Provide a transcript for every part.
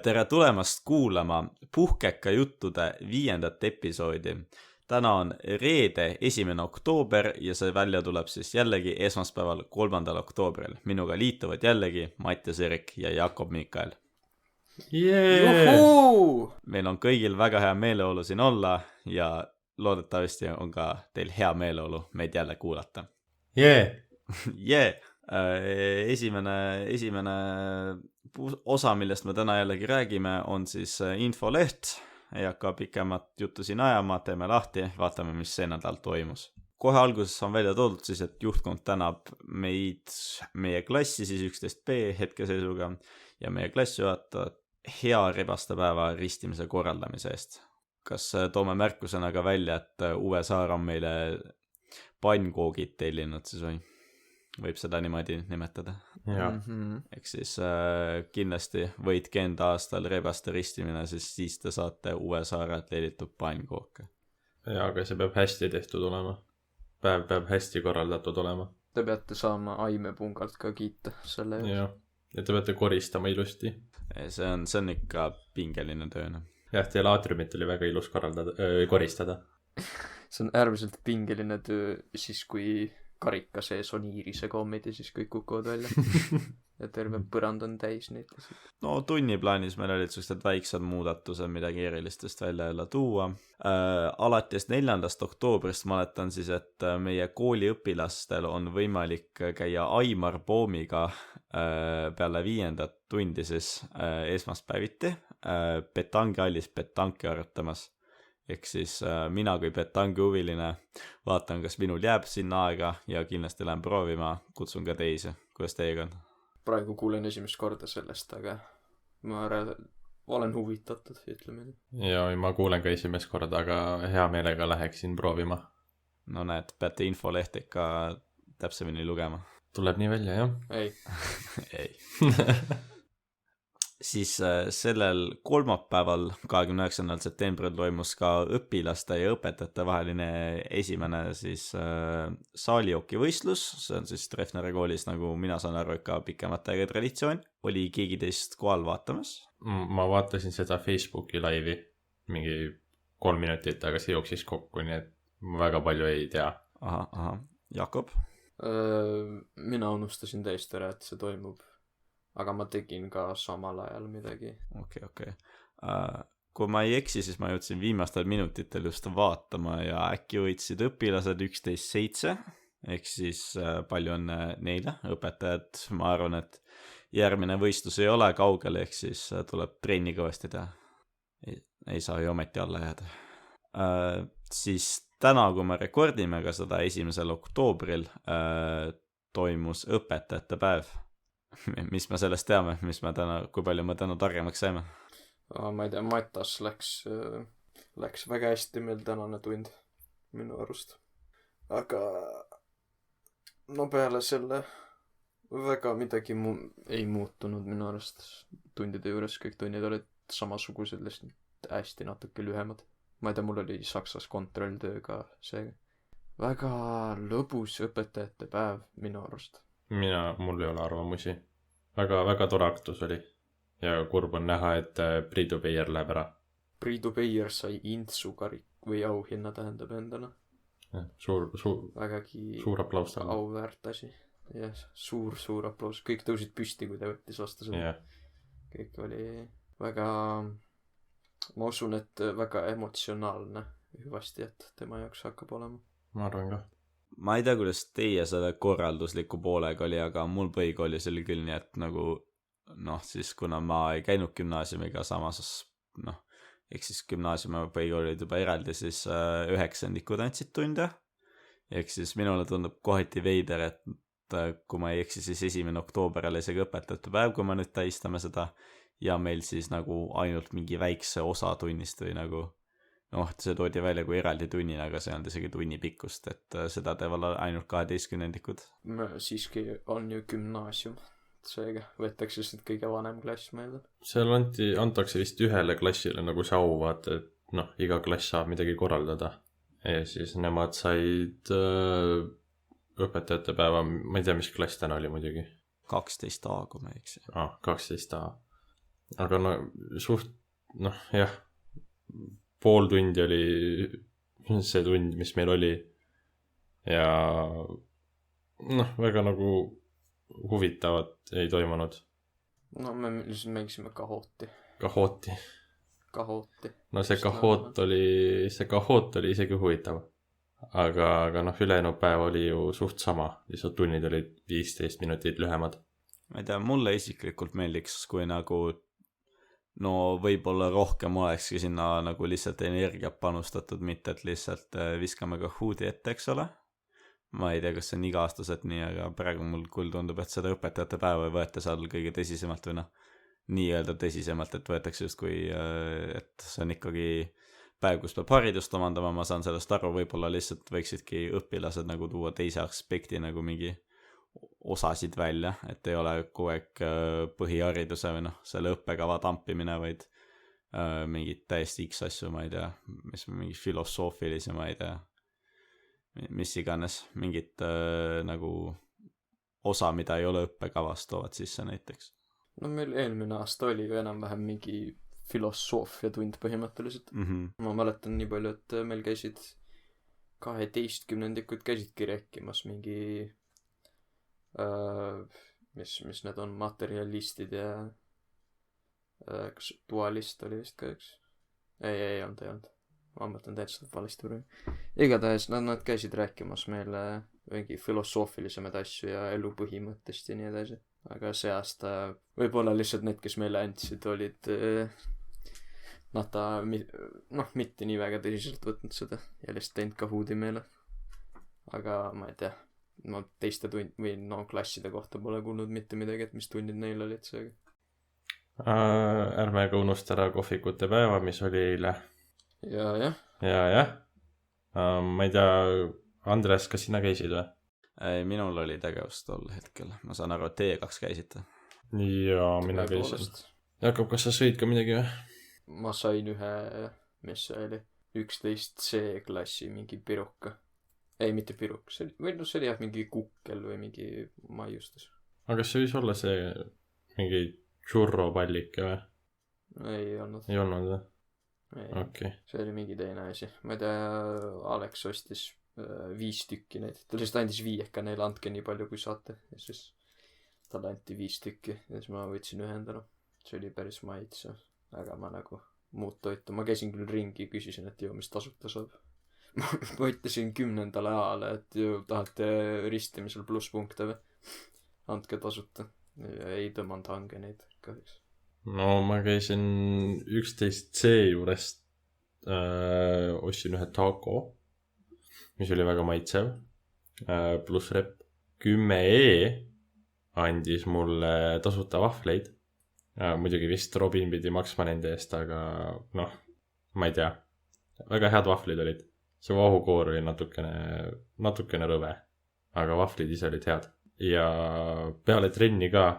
Tere tulemast kuulama Puhkeka juttude 5. episoodi. Täna on reede 1. oktoober ja see välja tuleb siis jällegi esmaspäeval 3. oktoobril. Minuga liituvad jällegi Mattias Erik ja Jakob Mikael. Juhuu! Meil on kõigil väga hea meeleolu siin olla ja loodetavasti on ka teil hea meeleolu meid jälle kuulata. Esimene osa, millest me täna jällegi räägime, on siis infoleht. Ei hakka pikemat juttu siin ajama, teeme lahti, vaatame, mis see nädal toimus. Kohe alguses on välja toodud siis, et juhtkond tänab meie klassi siis 11B hetkeseisuga ja meie klassijuhatajat hea rebastepäeva ristimise korraldamise eest. Kas toome märkusena ka välja, et Uwe Saar on meile pannkoogid tellinud siis või? Võib seda niimoodi nimetada. Ehk siis kindlasti võitke enda aastal rebaste ristimine, siis te saate Uwe Saare tellitud pannkooke. Ja, aga see peab hästi tehtud olema. Päev peab hästi korraldatud olema. Te peate saama aimepungalt ka kiita selle jaoks. Ja te peate koristama ilusti. See on ikka pingeline tööna. Jah, teil aatriumit oli väga ilus koristada. See on äärmiselt pingeline töö siis, kui karika sees on iirise kommid ja siis kõik kukuvad välja. Ja terve põrand on täis neid. No tunniplaanis meil olid sellised väiksed muudatused, midagi erilistest välja jälle tuua. Alates 4. oktoobrist mäletan siis, et meie kooliõpilastel on võimalik käia Aimar Poomiga peale 5. tundi siis esmaspäeviti petangihallis petanki arutamas. Ehk siis mina kui petangi huviline vaatan, kas minul jääb sinna aega ja kindlasti lähen proovima, kutsun ka teisi. Kuidas teiega on? Praegu kuulen esimest korda sellest, aga ma olen huvitatud, ütleme nii. Ja ma kuulen ka esimest korda, aga hea meelega läheksin proovima. No näed, peate infolehte ikka täpsemini lugema. Tuleb nii välja, jah? Ei. Ei. Siis sellel kolmapäeval 29. septembril toimus ka õpilaste ja õpetajate vaheline esimene siis saalijookivõistlus. See on siis Treffneri koolis, nagu mina saan aru, ikka pikemat aega traditsioon. Oli keegi teist kohal vaatamas? Ma vaatasin seda Facebooki laivi mingi 3 minutit, aga see jooksis kokku, nii et ma väga palju ei tea. Aha. Jakob? Mina unustasin täiesti ära, et see toimub. Aga ma tegin ka samal ajal midagi. Okei. Kui ma ei eksi, siis ma jõudsin viimastel minutitel just vaatama ja äkki võitsid õpilased 11-7. Ehk siis palju on neile õpetajad. Ma arvan, et järgmine võistlus ei ole kaugel, ehk siis tuleb trenni kõvasti teha. Ei saa ju ometi alla jääda. Siis täna, kui me rekordime ka seda 1. oktoobril, toimus õpetajate päev. Mis me sellest teame, kui palju me täna targemaks saime? Ma ei tea, Matas läks väga hästi meil tänane tund minu arust. Aga no peale selle väga midagi ei muutunud minu arust tundide juures. Kõik tunnid olid samasugused, lihtsalt hästi natuke lühemad. Ma ei tea, mul oli Saksas kontrolltöö ka seega. Väga lõbus õpetajate päev minu arust. Mul ei ole arvamusi. Väga tore aktus oli. Ja kurb on näha, et Priidu Beier läheb ära. Priidu Beier sai Intsu või auhinna tähendab endana. Suur aplaus. Auväärt asi. Ja, suur aplaus. Kõik tõusid püsti, kui ta võttis vastu seda. Kõik oli väga, ma usun, et väga emotsionaalne hüvasti, et tema jaoks hakkab olema. Ma arvan ka. Ma ei tea, kuidas teie selle korraldusliku poolega oli, aga mul põhikoolis oli küll nii, et nagu siis kuna ma ei käinud gümnaasiumiga samas, ehk siis gümnaasiumi põhikool olid juba eraldi, siis 9-ndikud andsid tunde. Ehk siis minule tundub kohati veider, et kui ma ei eksi, siis 1. oktoober oli isegi õpetajate päev, kui me nüüd tähistame seda ja meil siis nagu ainult mingi väikse osa tunnist või nagu see toodi välja kui eraldi tunnina, aga see on isegi tunni pikkust, et seda teevad ainult 12-ndikud. Siiski on ju gümnaasium, seega võetakse lihtsalt kõige vanem klass meelde. Seal antakse vist ühele klassile nagu see au, vaata, et iga klass saab midagi korraldada. Ja siis nemad said õpetajate päeva, ma ei tea, mis klass täna oli muidugi. 12A, kui ma ei eksi. 12A. aga no suht, noh jah, pool tundi oli see tund, mis meil oli ja noh, väga nagu huvitavat ei toimunud. No me lihtsalt mängisime Kahooti. Kahooti. No see kahoot oli isegi huvitav. Aga noh, ülejäänud päev oli ju suht sama, lihtsalt tunnid olid 15 minutit lühemad. Ma ei tea, mulle isiklikult meeldiks, kui nagu no võib-olla rohkem olekski sinna nagu lihtsalt energiat panustatud, mitte et lihtsalt viskame Kahooti ette, eks ole. Ma ei tea, kas see on iga-aastaselt nii, aga praegu mul küll tundub, et seda õpetajate päeva ei võeta seal kõige tõsisemalt või noh, nii-öelda tõsisemalt, et võetakse just kui, et see on ikkagi päev, kus peab haridust omandama, ma saan sellest aru, võib-olla lihtsalt võiksidki õpilased nagu tuua teise aspekti nagu mingi osasid välja, et ei ole kogu aeg põhihariduse või noh, selle õppekava tampimine, vaid mingid täiesti X asju, ma ei tea, mis mingi filosoofilisi, ma ei tea, mis iganes, mingit nagu osa, mida ei ole õppekavas, toovad sisse näiteks. No meil eelmine aasta oli ju enam-vähem mingi filosoofia tund põhimõtteliselt. Ma mäletan nii palju, et meil käisid 12-ndikud käisidki rääkimas mingi mis need on, materjalistid ja kas dualist oli vist ka üks? Ei olnud. Ma mõtlen täitsa valesti praegu. Igatahes nad käisid rääkimas meile mingi filosoofilisemaid asju ja elu põhimõttest ja nii edasi. Aga see aasta võib-olla lihtsalt need, kes meile andsid, olid nad mitte nii väga tõsiselt võtnud seda ja lihtsalt teinud Kahooti meile. Aga ma ei tea, ma teiste või klasside kohta pole kuulnud mitte midagi, et mis tunnid neil olid seega. Ärme ka unusta ära kohvikute päeva, mis oli eile. Ja. Ma ei tea, Andres, kas sina käisid või? Ei, minul oli tegevust tol hetkel. Ma saan aru, et teie 2 käisite. Jaa, mina käisin. Jakob, kas sa sõid ka midagi või? Ma sain ühe, mis see oli, 11C klassi mingi piruka. Ei, mitte piruk, see oli jah mingi kukkel või mingi maiustus. Aga kas see võis olla see mingi churro-pallike või? Ei olnud. Ei olnud või? Okay. See oli mingi teine asi. Ma ei tea, Alex ostis 5 tükki neid. Ta lihtsalt andis 5, neile andke nii palju kui saate. Ja siis talle anti 5 tükki. Ja siis ma võtsin 1 endale. See oli päris maitse. Aga ma nagu muud toitu. Ma käisin küll ringi, küsisin, et ju, mis tasuta saab. Ma ütlesin 10. A-le, et ju tahate ristimisel plusspunkte või? Andke tasuta. Ja ei tõmmanud hange neid kahjuks. No ma käisin 11C juurest, ostsin ühe taco, mis oli väga maitsev, pluss rep. 10E andis mulle tasuta vahvleid. Muidugi vist Robin pidi maksma nende eest, aga noh, ma ei tea. Väga head vahvlid olid. See vahukoor oli natukene rõve, aga vahvlid ise olid head. Ja peale trenni ka,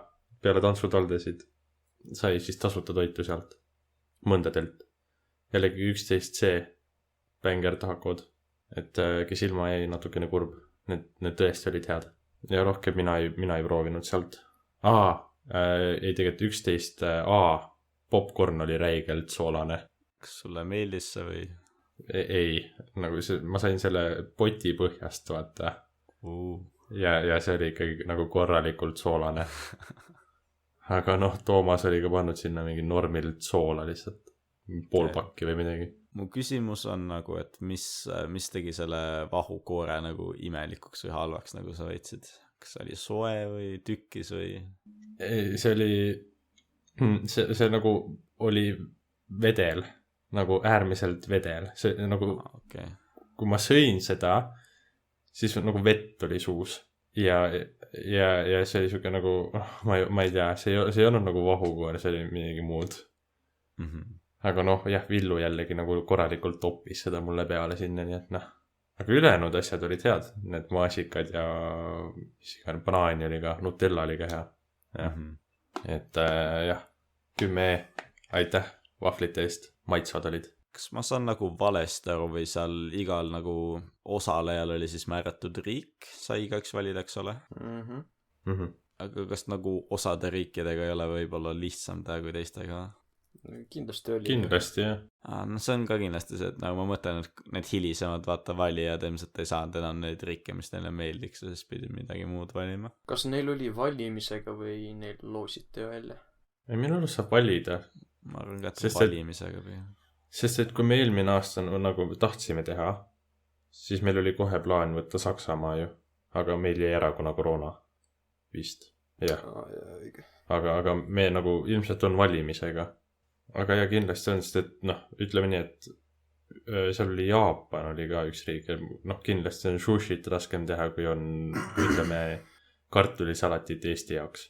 peale tantsutaldesid sai siis tasuta toitu sealt mõndadelt. Jällegi 11C bänger tacod, et kes ilma jäi natukene kurb. Need tõesti olid head. Ja rohkem mina ei proovinud sealt. Ei tegelikult 11A popcorn oli räigelt soolane. Kas sulle meeldis see või? Ei, nagu ma sain selle poti põhjast, vaata. Ja see oli ikkagi nagu korralikult soolane. Aga noh, Toomas oli ka pannud sinna mingi normilt soola lihtsalt. Pool pakki või midagi. Mu küsimus on nagu, et mis tegi selle vahukoore nagu imelikuks või halvaks, nagu sa võitsid? Kas see oli soe või tükkis või? See oli, see nagu oli vedel, nagu äärmiselt vedel. See nagu, kui ma sõin seda, siis nagu vett oli suus. Ja see oli siuke nagu, ma ei tea, see ei olnud nagu vahukoor, see oli midagi muud. Aga noh, jah, Villu jällegi nagu korralikult toppis seda mulle peale sinna, nii et noh. Aga ülejäänud asjad olid head, need maasikad ja banaani oli ka, Nutella oli ka hea. Et jah, 10E, aitäh vahvlite eest, maitsvad olid. Kas ma saan nagu valesti aru või seal igal nagu osalejal oli siis määratud riik, sai igaüks valida, eks ole? aga kas nagu osade riikidega ei ole võib-olla lihtsam teha kui teistega? Kindlasti oli. Kindlasti, jah. No see on ka kindlasti see, et nagu ma mõtlen, et need hilisemad vaata valijad ilmselt ei saanud enam neid riike, mis neile meeldiks, ja siis pidi midagi muud valima. Kas neil oli valimisega või neil loositi välja? Minu arust saab valida. Ma arvan ka, et valimisega või. Sest et kui me eelmine aasta nagu tahtsime teha, siis meil oli kohe plaan võtta Saksamaa ju. Aga meil jäi ära, kuna koroona. Vist. Jah. Aga me nagu ilmselt on valimisega. Aga ja kindlasti on, sest et ütleme nii, et seal oli Jaapan oli ka üks riik, kindlasti on sushit raskem teha, kui on, ütleme, kartulisalatit Eesti jaoks.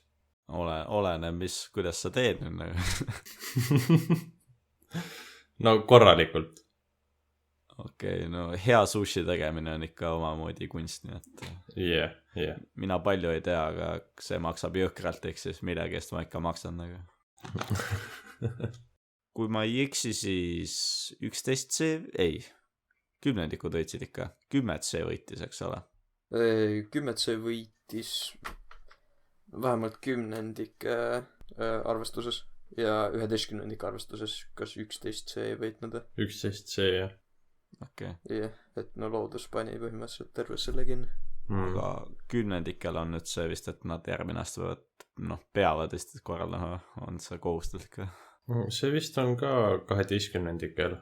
Oleneb, kuidas sa teed nüüd nagu. No korralikult. Okei, no hea sushi tegemine on ikka omamoodi kunst, nii et Yeah. Mina palju ei tea, aga see maksab jõhkralt, eks siis midagi, eest ma ikka maksan nagu. Kui ma ei eksi, siis 11C, ei, 10-ndikud võitsid ikka, 10C võitis, eks ole? 10C võitis vähemalt 10-ndik arvestuses ja 11-ndik arvestuses, kas 11C ei võitnud? 11C, jah. Okei. Jah, et loodus pani põhimõtteliselt terve selle kinni. Aga 10-ndikel on nüüd see vist, et nad järgmine aasta peavad vist korraldama, on see kohustuslik? See vist on ka 12-ndikel.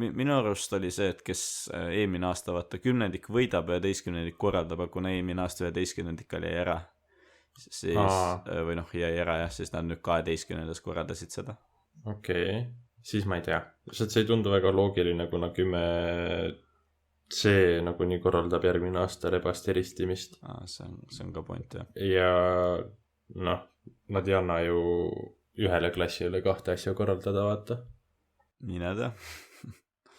Minu arust oli see, et kes eelmine aasta 10-ndik võidab ja 11-ndik korraldab, aga kuna eelmine aasta 11-ndik oli ära, siis, või jäi ära jah, siis nad nüüd 12-ndas korraldasid seda. Okei, siis ma ei tea. See ei tundu väga loogiline, kuna 10C nagu nii korraldab järgmine aasta rebaste ristimist. See on ka point, jah. Ja nad ei anna ju ühele klassile 2 asja korraldada, vaata. Mine tea.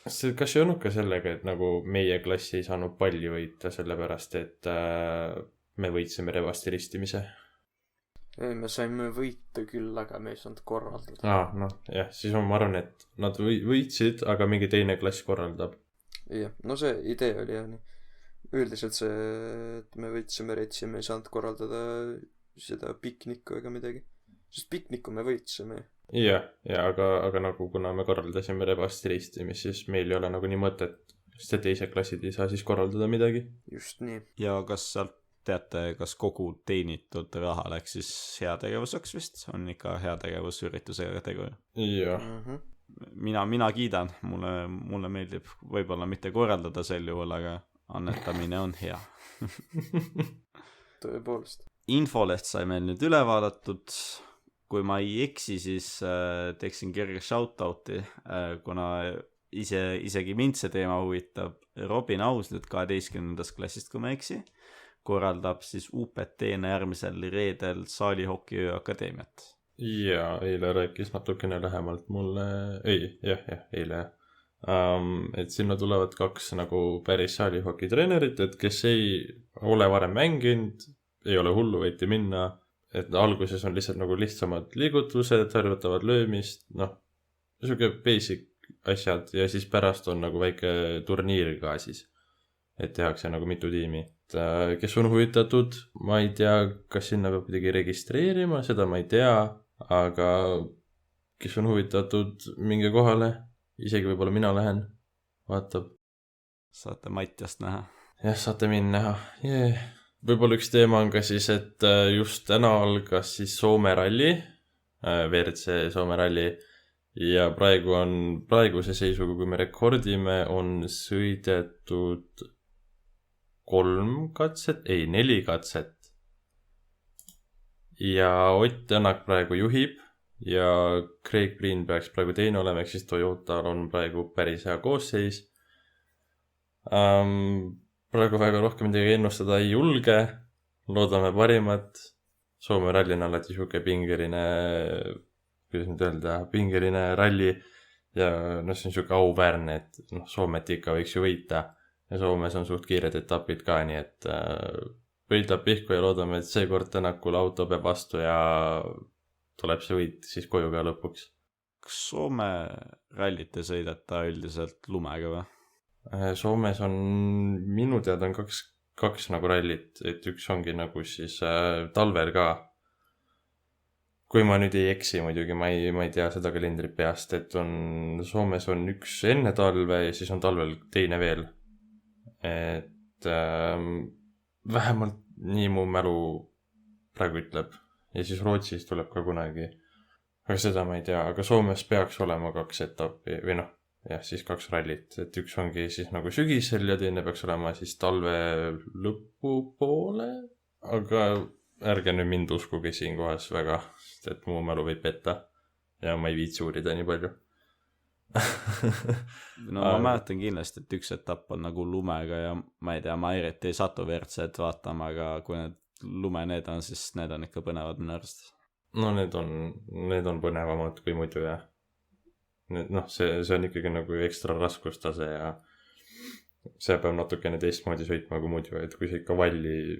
Kas see on ka sellega, et nagu meie klassi ei saanud palju võita, sellepärast et me võitsime rebaste ristimise? Ei, me saime võita küll, aga me ei saanud korraldada. Jah, siis ma arvan, et nad võitsid, aga mingi teine klass korraldab. Jah, see idee oli jah nii. Üldiselt see, et me võitsime retsi, me ei saanud korraldada seda piknikku ega midagi. Sest piknikku me võitsime. Jah, aga nagu kuna me korraldasime rebaste ristimist, siis meil ei ole nagu nii mõtet, sest teised klassid ei saa siis korraldada midagi. Just nii. Ja kas sealt teate, kas kogu teenitud raha läks siis heategevuseks vist? On ikka heategevusüritusega tegu? Jah. Mina kiidan, mulle meeldib võib-olla mitte korraldada sel juhul, aga annetamine on hea. Tõepoolest. Infoleht sai meil nüüd üle vaadatud. Kui ma ei eksi, siis teeksin kerge shoutouti, kuna isegi mind see teema huvitab. Robin Aus nüüd 12. klassist, kui ma eksi, korraldab siis UPT-na järgmisel reedel Saalihokiöö akadeemiat. Ja eile rääkis natukene lähemalt mulle, eile. Et sinna tulevad 2 nagu päris saalihoki treenerit, et kes ei ole varem mänginud, ei ole hullu, võiti minna. Et alguses on lihtsalt nagu lihtsamad liigutused, harjutavad löömist, niisugune basic asjad ja siis pärast on nagu väike turniir ka siis, et tehakse nagu mitu tiimi. Kes on huvitatud, ma ei tea, kas sinna peab kuidagi registreerima, seda ma ei tea, aga kes on huvitatud, minge kohale, isegi võib-olla mina lähen, vaatab. Saate Matjast näha. Jah, saate mind näha, Võib-olla üks teema on ka siis, et just täna algas siis Soome ralli, WRC Soome ralli ja praeguse seisuga, kui me rekordime, on sõidetud 4 katset. Ja Ott Tänak praegu juhib ja Craig Green peaks praegu teine olema, ehk siis Toyotal on praegu päris hea koosseis. Praegu väga rohkem midagi ennustada ei julge, loodame parimat. Soome ralli on alati siuke pingeline ralli ja see on siuke auväärne, et Soomet ikka võiks ju võita ja Soomes on suht kiired etapid ka, nii et võidab pihku ja loodame, et seekord Tänakul auto peab vastu ja tuleb see võit siis koju ka lõpuks. Kas Soome rallit ei sõideta üldiselt lumega või? Soomes on minu teada on kaks nagu rallit, et üks ongi nagu siis talvel ka kui ma nüüd ei eksi muidugi, ma ei tea seda kalendrit peast, et Soomes on üks enne talve ja siis on talvel teine veel. Et vähemalt nii mu mälu praegu ütleb. Ja siis Rootsis tuleb ka kunagi. Aga seda ma ei tea, aga Soomes peaks olema 2 etappi või noh, jah, siis 2 rallit, et üks ongi siis nagu sügisel ja teine peaks olema siis talve lõpupoole, aga ärge nüüd mind uskuge siin kohas väga, sest et mu mälu võib petta ja ma ei viitsi uurida nii palju. No ma mäletan kindlasti, et üks etapp on nagu lumega ja ma ei tea, ma eriti ei satu WRC-d vaatama, aga kui need lume need on, siis need on ikka põnevad minu arust. No need on põnevamad kui muidu jah. Noh, see on ikkagi nagu ekstra raskustase ja see peab natukene teistmoodi sõitma kui muidu, et kui sa ikka valli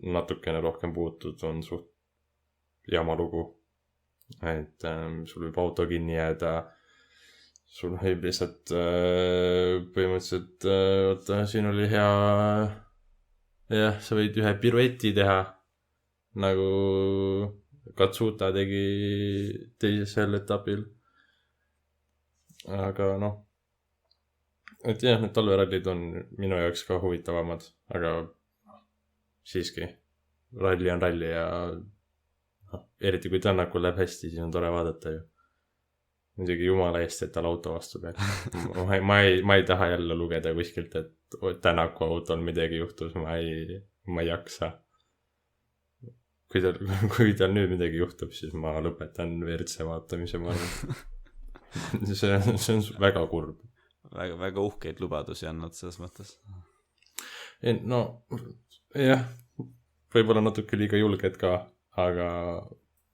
natukene rohkem puutud, on suht jama lugu. Et sul võib auto kinni jääda, sul võib lihtsalt põhimõtteliselt, oota, siin oli hea, jah, sa võid ühe pirueti teha, nagu Katsuta tegi teisel etapil. Aga noh, et jah, need talverallid on minu jaoks ka huvitavamad, aga siiski, ralli on ralli ja eriti kui Tännakul läheb hästi, siis on tore vaadata ju. Muidugi jumala eest, et tal auto vastu peaks. ma ei taha jälle lugeda kuskilt, et Tännaku autol midagi juhtus, ma ei jaksa. Kui tal nüüd midagi juhtub, siis ma lõpetan WRC vaatamise, ma arvan. See on väga kurb. Väga uhkeid lubadusi annad selles mõttes. No, jah, võib-olla natuke liiga julged ka, aga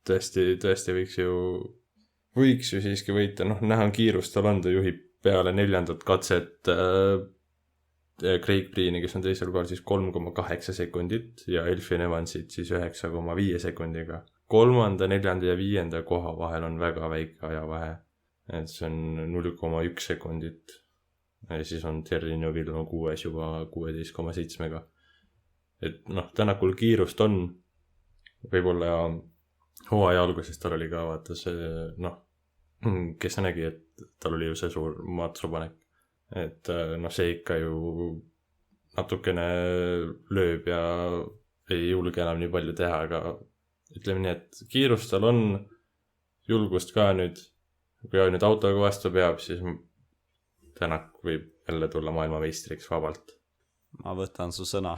tõesti võiks ju siiski võita. Noh, näha on kiirust, tal on, ta juhib peale 4. katset Craig Breen'i, kes on teisel kohal siis 3,8 sekundit ja Elfyn Evansit siis 9,5 sekundiga. 3., 4. ja 5. koha vahel on väga väike ajavahe. Et see on 0,1 sekundit ja siis on Terry Neville on 6 juba 16,7-ga. Et noh, Tännakul kiirust on, võib-olla hooaja alguses tal oli ka vaata see, noh, kes nägi, et tal oli ju see suur matsupanek, et noh, see ikka ju natukene lööb ja ei julge enam nii palju teha, aga ütleme nii, et kiirust tal on, julgust ka nüüd. Kui nüüd autoga vastu peab, siis Tänak võib jälle tulla maailmameistriks vabalt. Ma võtan su sõna.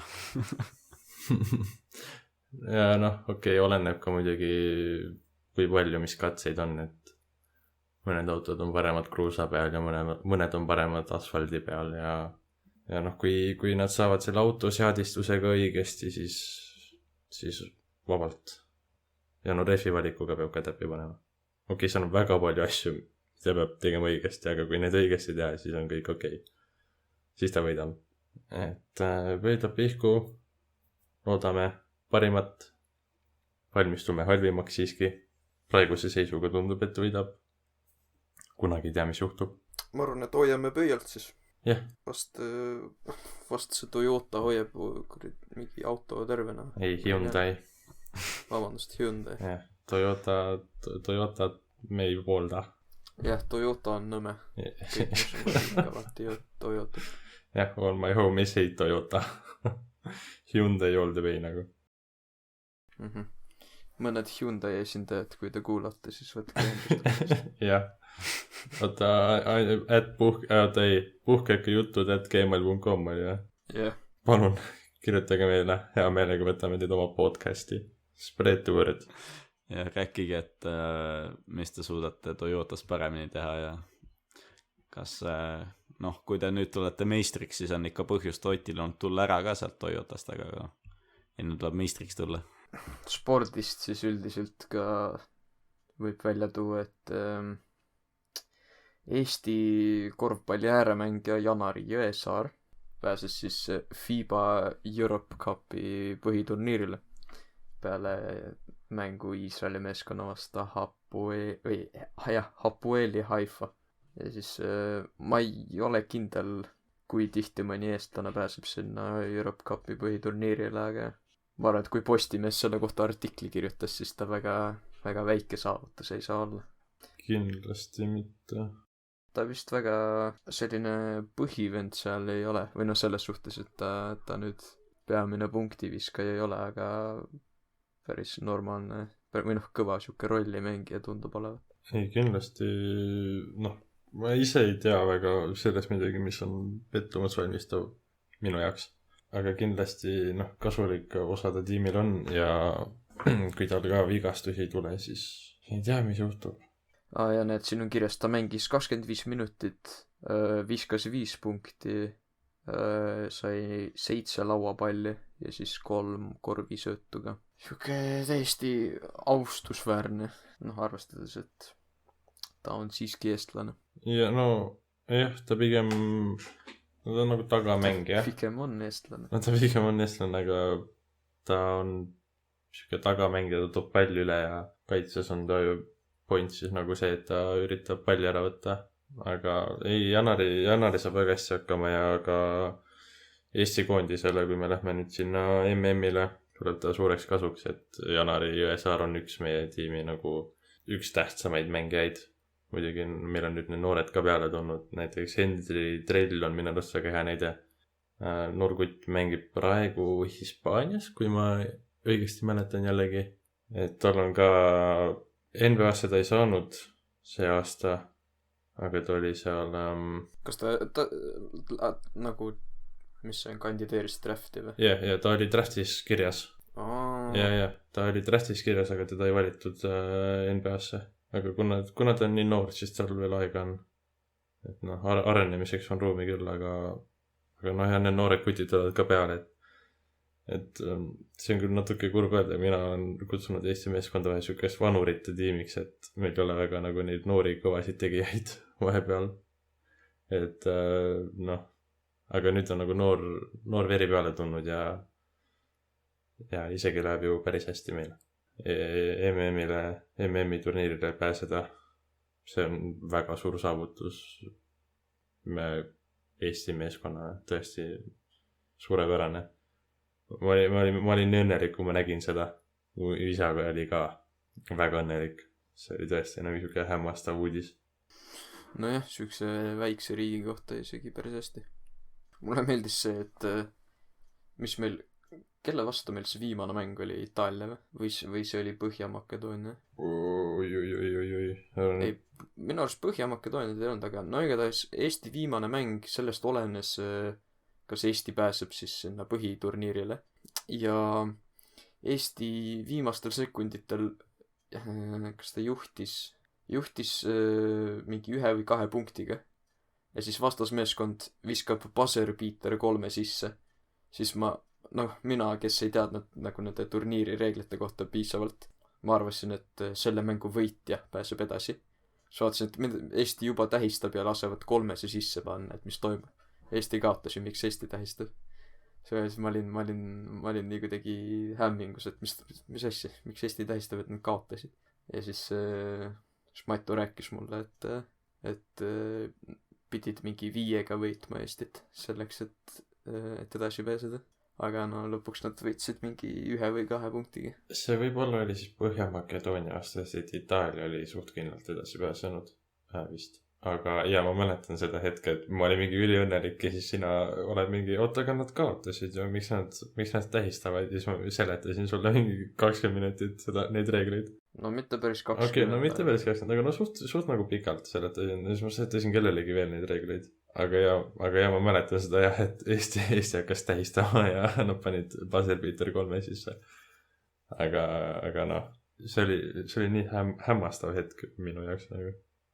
Ja noh, okei, oleneb ka muidugi kui palju, mis katseid on, et mõned autod on paremad kruusa peal ja mõned on paremad asfaldi peal ja noh, kui nad saavad selle auto seadistusega õigesti, siis vabalt. Ja no refi valikuga peab ka täppi panema. Okei, seal on väga palju asju, mida peab tegema õigesti, aga kui need õigesti teha, siis on kõik okei. Siis ta võidab. Et võidab pihku, loodame parimat, valmistume halvimaks siiski. Praeguse seisuga tundub, et võidab. Kunagi ei tea, mis juhtub. Ma arvan, et hoiame pöialt siis. Jah. Vast see Toyota hoiab mingi auto tervena. Ei, Hyundai. Vabandust, Hyundai. Jah. Toyota me ei poolda. Jah, Toyota on nõme. Kõik mis on ikavad Toyota. Jah, on my home is hate Toyota. Hyundai all the way nagu. Mõned Hyundai esindajad, kui te kuulate, siis võtke endast. Jah. Oota, puhkeke jutud @gmail.com oli jah? Jah. Palun, kirjutage meile, hea meelega võtame teid oma podcasti. Spread the word. Ja rääkige, et mis te suudate Toyotas paremini teha ja kas, noh, kui te nüüd tulete meistriks, siis on ikka põhjust Otil olnud tulla ära ka sealt Toyotast, aga enne tuleb meistriks tulla. Spordist siis üldiselt ka võib välja tuua, et Eesti korvpalli ääremängija Janari Jõesaar pääses siis FIBA Europe Cupi põhiturniirile peale mängu Iisraeli meeskonna vasta Hapoeli Haifa. Ja siis ma ei ole kindel, kui tihti mõni eestlane pääseb sinna Europe Cupi põhiturniirile, aga ma arvan, et kui Postimees selle kohta artikli kirjutas, siis ta väga väga väike saavutus ei saa olla. kindlasti mitte. Ta vist väga selline põhivend seal ei ole, või noh, selles suhtes, et ta nüüd peamine punktiviskaja ei ole, aga päris normaalne või noh, kõva sihuke rollimängija tundub olevat. ei, kindlasti, noh, ma ise ei tea väga sellest midagi, mis on pettumus valmistav minu jaoks. aga kindlasti, noh, kasulik osa ta tiimil on ja kui tal ka vigastusi ei tule, siis ei tea, mis juhtub. Ja need siin on kirjas, ta mängis 25 minutit, viskas 5 punkti, sai 7 lauapalli ja siis 3 korvisöötu ka. Sihuke täiesti austusväärne, noh, arvestades, et ta on siiski eestlane. ja no jah, ta pigem, ta on nagu tagamängija. Pigem on eestlane. no ta pigem on eestlane, aga ta on sihuke tagamängija, ta toob palli üle ja kaitses on ta ju point siis nagu see, et ta üritab palli ära võtta. aga ei, Janari saab väga hästi hakkama ja ka Eesti koondisele, kui me lähme nüüd sinna MM-ile, tuleb ta suureks kasuks, et Janari Jõesaar on üks meie tiimi nagu üks tähtsamaid mängijaid. muidugi meil on nüüd need noored ka peale tulnud, näiteks Hendri Trell on minu arust väga hea näide. Noor kutt mängib praegu Hispaanias, kui ma õigesti mäletan jällegi, et tal on ka NBA-sse ta ei saanud see aasta, aga ta oli seal kas ta nagu, mis see on, kandideeris drafti või? ja ta oli draftis kirjas. ja ta oli draftis kirjas, aga teda ei valitud NBA-sse. aga kuna ta on nii noor, siis tal veel aega on. et noh, arenemiseks on ruumi küll, aga noh, ja need noored kutid tulevad ka peale, et see on küll natuke kurb öelda, mina olen kutsunud Eesti meeskonda vähe sükest vanurite tiimiks, et meil ei ole väga nagu neid noori kõvasid tegijaid vahepeal. et noh, aga nüüd on nagu noor veri peale tulnud ja isegi läheb ju päris hästi meil. MM-i turniirile pääseda, see on väga suur saavutus Eesti meeskonna, tõesti suurepärane. Ma olin õnnelik, kui ma nägin seda. Mu isaga oli ka väga õnnelik. See oli tõesti nagu siuke hämmastav uudis. Nojah, siukse väikse riigi kohta isegi päris hästi. Mulle meeldis see, et kelle vastu meil see viimane mäng oli, Itaalia või see oli Põhja-Makedoonia? Ei, minu arust Põhja-Makedoonia ei olnud, aga no igatahes Eesti viimane mäng, sellest olenes kas Eesti pääseb siis sinna põhiturniirile. Ja Eesti viimastel sekunditel, kas ta juhtis mingi 1 või 2 punktiga. Ja siis vastasmeeskond viskab buzzer-beater 3 sisse. Siis mina, kes ei teadnud nagu nende turniiri reeglite kohta piisavalt, ma arvasin, et selle mängu võitja pääseb edasi. Siis vaatasin, et Eesti juba tähistab ja lasevad 3 sisse panna, et mis toimub. Eesti kaotas ju, miks Eesti tähistab. Siis ma olin nii kuidagi hämmingus, et mis asja, miks Eesti tähistab, et nad kaotasid. Ja siis Matu rääkis mulle, et pidid mingi 5-ga võitma Eestit selleks, et edasi pääseda. Aga no lõpuks nad võitsid mingi 1 või 2 punktiga. See võib-olla oli siis Põhja-Makedoonia aastas, et Itaalia oli suht kindlalt edasi pääsenud vist. Aga ma mäletan seda hetke, et ma olin mingi üliõnnelik ja siis sina oled mingi, aga nad kaotasid ju, miks nad tähistavad, ja siis ma seletasin sulle mingi 20 minutit neid reegleid. No mitte päris 20. Okei, no mitte päris 20, aga no suht nagu pikalt seletasin, ja siis ma seletasin kellelegi veel neid reegleid. Aga ma mäletan seda jah, et Eesti hakkas tähistama ja nad panid buzzer-beater 3 sisse. Aga noh, see oli nii hämmastav hetk minu jaoks nagu.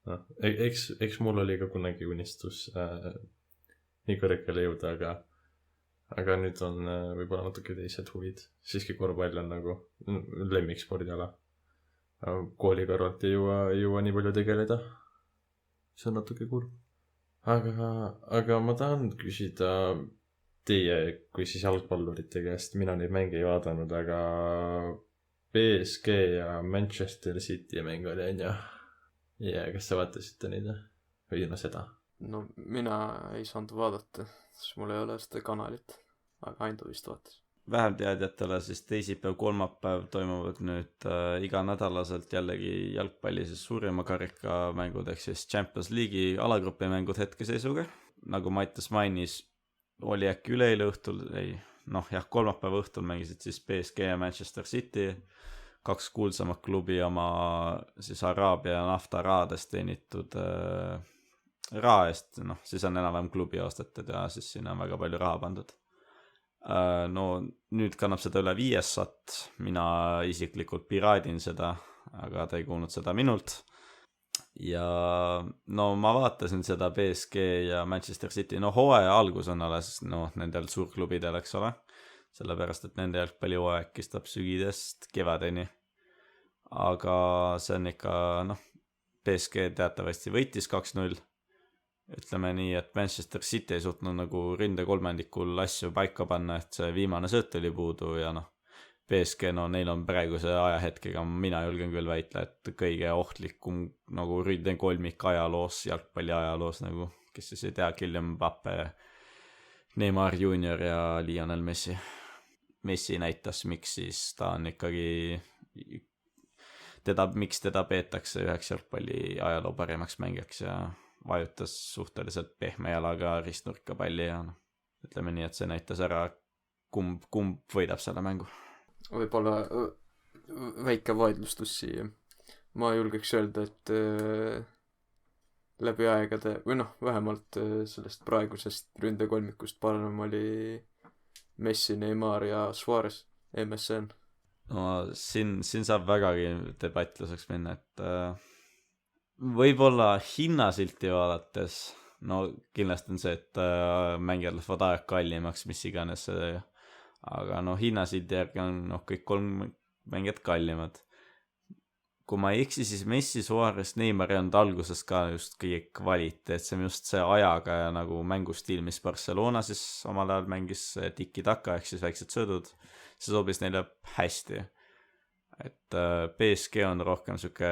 No, eks mul oli ka kunagi unistus nii kõrgele jõuda, aga nüüd on võib-olla natuke teised huvid. Siiski korvpall on nagu lemmikspordiala. Kooli kõrvalt ei jõua nii palju tegeleda. See on natuke kurb. Aga ma tahan küsida teie kui siis jalgpallurite käest, mina neid mänge ei vaadanud, aga PSG ja Manchester City mäng oli on ju. Ja kas sa vaatasite neid või no seda? No mina ei saanud vaadata, sest mul ei ole seda kanalit, aga Aindo vist vaatas. vähem teadjatele, siis teisipäev, kolmapäev toimuvad nüüd iganädalaselt jällegi jalgpalli siis suurima karikamängud ehk siis Champions League'i alagrupi mängud hetkeseisuga. Nagu Mattias mainis, oli äkki üleeile õhtul, kolmapäeva õhtul mängisid siis PSG ja Manchester City, 2 kuulsamat klubi oma siis Araabia ja nafta raadest teenitud raha eest, siis on enam-vähem klubi ostetud ja siis sinna on väga palju raha pandud. No nüüd kannab seda üle 500, mina isiklikult piraadin seda, aga ta ei kuulnud seda minult. Ja no ma vaatasin seda PSG ja Manchester City, hooaja algus on alles nendel suurklubidel, eks ole, sellepärast et nende jalgpallihooaeg kestab sügisest kevadeni. Aga see on ikka, PSG teatavasti võitis 2-0. Ütleme nii, et Manchester City ei suutnud nagu ründekolmandikul asju paika panna, et see viimane sööt oli puudu ja PSG, neil on praeguse ajahetkega, mina julgen küll väitla, et kõige ohtlikum nagu ründekolmik ajaloos, jalgpalli ajaloos, nagu, kes siis ei tea, Kylian Mbappe, Neymar Junior ja Lionel Messi. Messi näitas, miks siis ta on ikkagi miks teda peetakse üheks jalgpalli ajaloo parimaks mängijaks ja vajutas suhteliselt pehme jalaga ristnurka palli ja ütleme nii, et see näitas ära, kumb võidab selle mängu. Võib-olla väike vaidlustus siia. Ma julgeks öelda, et läbi aegade, või vähemalt sellest praegusest ründekolmikust parem oli Messi, Neymar ja Suarez, MSN. No siin saab vägagi debattluseks minna, et võib-olla hinnasilti vaadates, kindlasti on see, et mängijad lähevad aeg kallimaks, mis iganes see, aga hinnasilti järgi on kõik 3 mängijad kallimad. Kui ma ei eksi, siis Messi, Suarez, Neymar ei olnud alguses ka just kõige kvaliteetsem, just see ajaga ja nagu mängustiil, mis Barcelona siis omal ajal mängis tiki-taka ehk siis väiksed sõdud, see sobis neile hästi. Et PSG on rohkem süke,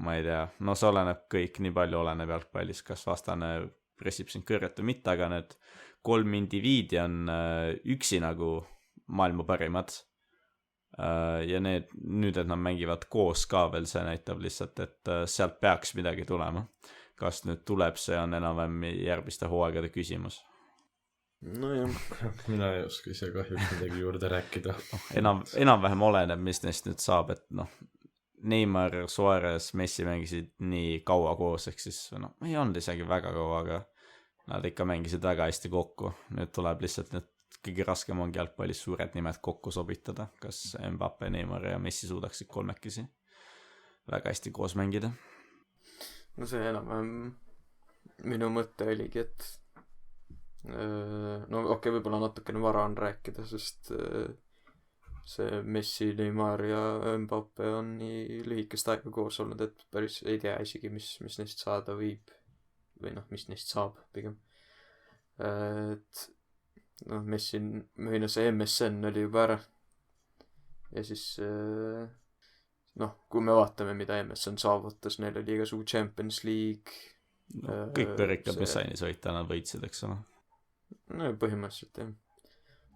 ma ei tea, see oleneb kõik, nii palju oleneb jalgpallis, kas vastane pressib sind kõrget või mitte, aga need 3 indiviidi on üksi nagu maailma parimad. Ja nüüd, et nad mängivad koos ka veel, see näitab lihtsalt, et sealt peaks midagi tulema. Kas nüüd tuleb, see on enam-vähem järgmiste hooaegade küsimus. Mina ei oska ise kahjuks midagi juurde rääkida. Enam-vähem oleneb, mis neist nüüd saab, et Neymar, Suarez, Messi mängisid nii kaua koos, ehk siis ei olnud isegi väga kaua, aga nad ikka mängisid väga hästi kokku. Nüüd tuleb lihtsalt need kõige raskem ongi jalgpallis suured nimed kokku sobitada, kas Mbappe, Neymar ja Messi suudaksid 3 väga hästi koos mängida. See enam minu mõte oligi, et võib-olla natukene vara on rääkida, sest see Messi, Neymar ja Mbappe on nii lühikest aega koos olnud, et päris ei tea isegi, mis neist saada võib või mis neist saab pigem. Et Messi või see MSN oli juba ära ja siis kui me vaatame, mida MSN saavutas, neil oli igasugu Champions League kõik perikad, mis ainis võita, nad võitsid, eks ole. Põhimõtteliselt jah.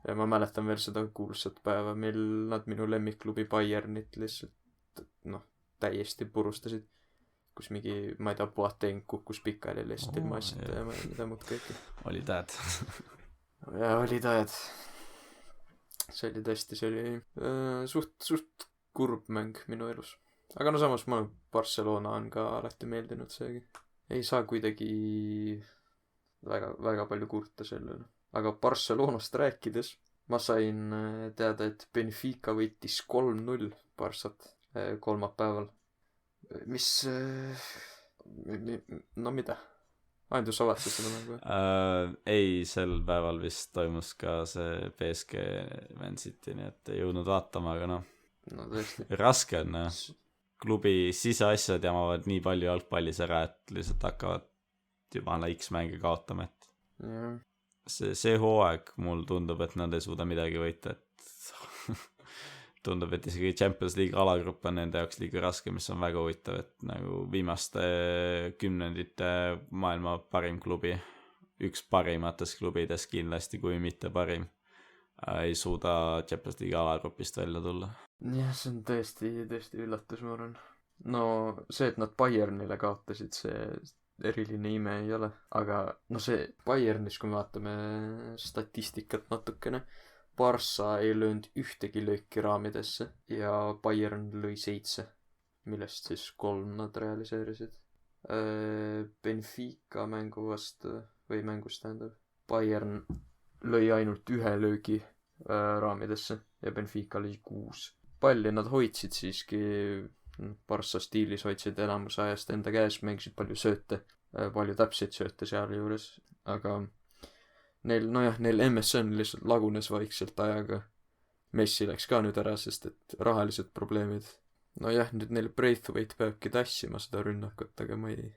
Ja ma mäletan veel seda kuulsat päeva, mil nad minu lemmikklubi Bayernit lihtsalt täiesti purustasid, kus mingi, ma ei tea, Boateng kukkus pikali lihtsalt ilma asjata ja mida muud kõike. Oli tähed. Ja oli tähed. See oli tõesti, see oli suht kurb mäng minu elus. Aga samas Barcelona on ka alati meeldinud seegi. Ei saa kuidagi väga, väga palju kurta sellele. Aga Barcelonast rääkides, ma sain teada, et Benfica võitis 3-0 Barsat kolmapäeval. Mis, mida? Ainult sa vaatasid seda mängu? Ei, sel päeval vist toimus ka see PSG Man City, nii et ei jõudnud vaatama, aga tõesti. Raske on, klubi siseasjad jamavad nii palju jalgpallis ära, et lihtsalt hakkavad jumala X mänge kaotama, et jah. See hooaeg mul tundub, et nad ei suuda midagi võita, et tundub, et isegi Champions League alagrupp on nende jaoks liiga raske, mis on väga huvitav, et nagu viimaste kümnendite maailma parim klubi, üks parimatest klubides kindlasti, kui mitte parim, ei suuda Champions League'i alagrupist välja tulla. jah, see on tõesti üllatus, ma arvan. no see, et nad Bayernile kaotasid, see eriline ime ei ole, aga no see Bayernis, kui me vaatame statistikat natukene, Barca ei löönud ühtegi lööki raamidesse ja Bayern lõi 7, millest siis 3 nad realiseerisid. Benfica mängust tähendab, Bayern lõi ainult 1 löögi raamidesse ja Benfica lõi 6. Palli nad hoidsid siiski, Barca stiilis hoidsid enamus ajast enda käes, mängisid palju sööte, palju täpseid sööte sealjuures, aga neil MSN lihtsalt lagunes vaikselt ajaga. Messi läks ka nüüd ära, sest et rahalised probleemid. nojah, nüüd neil Braithwaite peabki tassima seda rünnakut, aga ma ei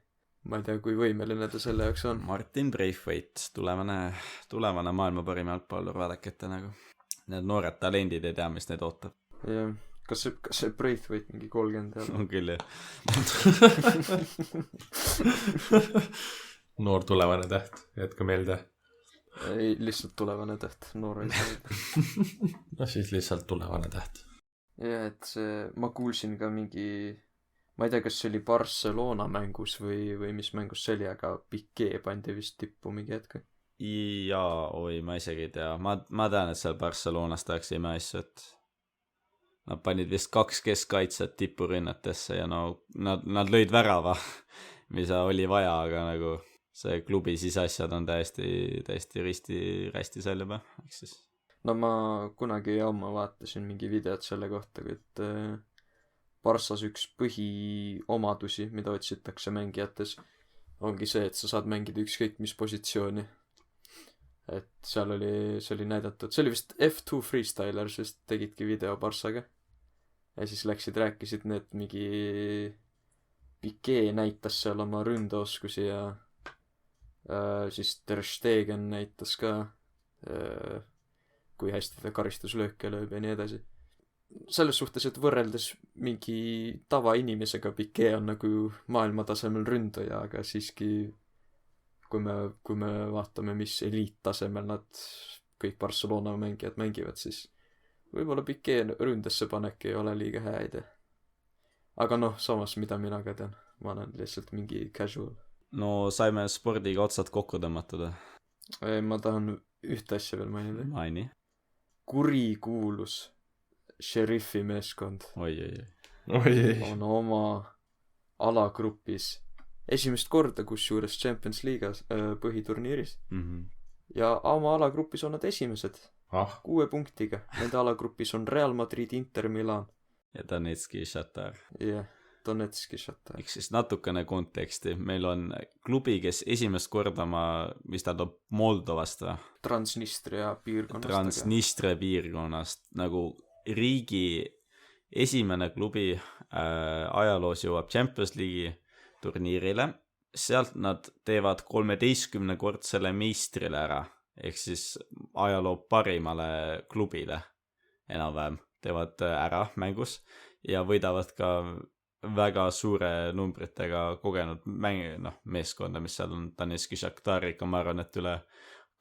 tea, kui võimeline ta selle jaoks on. Martin Braithwaite, tulevane maailma parim jalgpallur, vaadake ette nagu. Need noored talendid ei tea, mis neid ootab. jah, kas see Braithwaite mingi 30 jälle? On küll, jah. noor tulevane täht, jätku meelde. ei, lihtsalt tulevane täht, noor ei saa. no siis lihtsalt tulevane täht. jah, et see, ma kuulsin ka mingi, ma ei tea, kas see oli Barcelona mängus või mis mängus see oli, aga Piqué pandi vist tippu mingi hetk. jaa, oi, ma isegi ei tea. Ma tean, et seal Barcelonas tehakse imeasju, et nad panid vist 2 keskkaitset tipurünnatesse ja no nad lõid värava, mis oli vaja, aga nagu see klubi siseasjad on täiesti risti seal juba, eks siis. no ma kunagi ammu vaatasin mingi videot selle kohta, et Barças üks põhiomadusi, mida otsitakse mängijates, ongi see, et sa saad mängida ükskõik mis positsiooni. Et see oli näidatud, see oli vist F2 Freestylers vist tegidki video Barçaga. Ja siis rääkisid need mingi Piqué näitas seal oma ründeoskusi ja siis Ter Stegen näitas ka, kui hästi ta karistuslööke lööb ja nii edasi. Selles suhtes, et võrreldes mingi tavainimesega Piqué on nagu maailmatasemel ründaja, aga siiski kui me vaatame, mis eliittasemel nad kõik Barcelona mängijad mängivad, siis võib-olla Piqué ründesse panek ei ole liiga hea idee. Aga noh, samas mida mina ka tean, ma olen lihtsalt mingi casual. No saime spordiga otsad kokku tõmmatud. Ma tahan ühte asja veel mainida. Maini. Kurikuulus Šerifi meeskond oi. on oma alagrupis esimest korda kusjuures Champions League'as põhiturniiris. Ja oma alagrupis on nad esimesed 6 punktiga. Nende alagrupis on Real Madrid, Inter, Milan. Ja Donetski, Shakhtar. Jah, Donetski, Shakhtar. Eks siis natukene konteksti. Meil on klubi, kes esimest korda mis ta toob Moldovast või? Transnistria piirkonnast. Transnistria piirkonnast. Nagu riigi esimene klubi ajaloos jõuab Champions League'i turniirile. Sealt nad teevad 13-kordsele meistrile ära. Ehk siis ajaloo parimale klubile enam-vähem teevad ära mängus ja võidavad ka väga suure numbritega kogenud meeskonda, mis seal on Donetski, Shakhtariga, ma arvan, et üle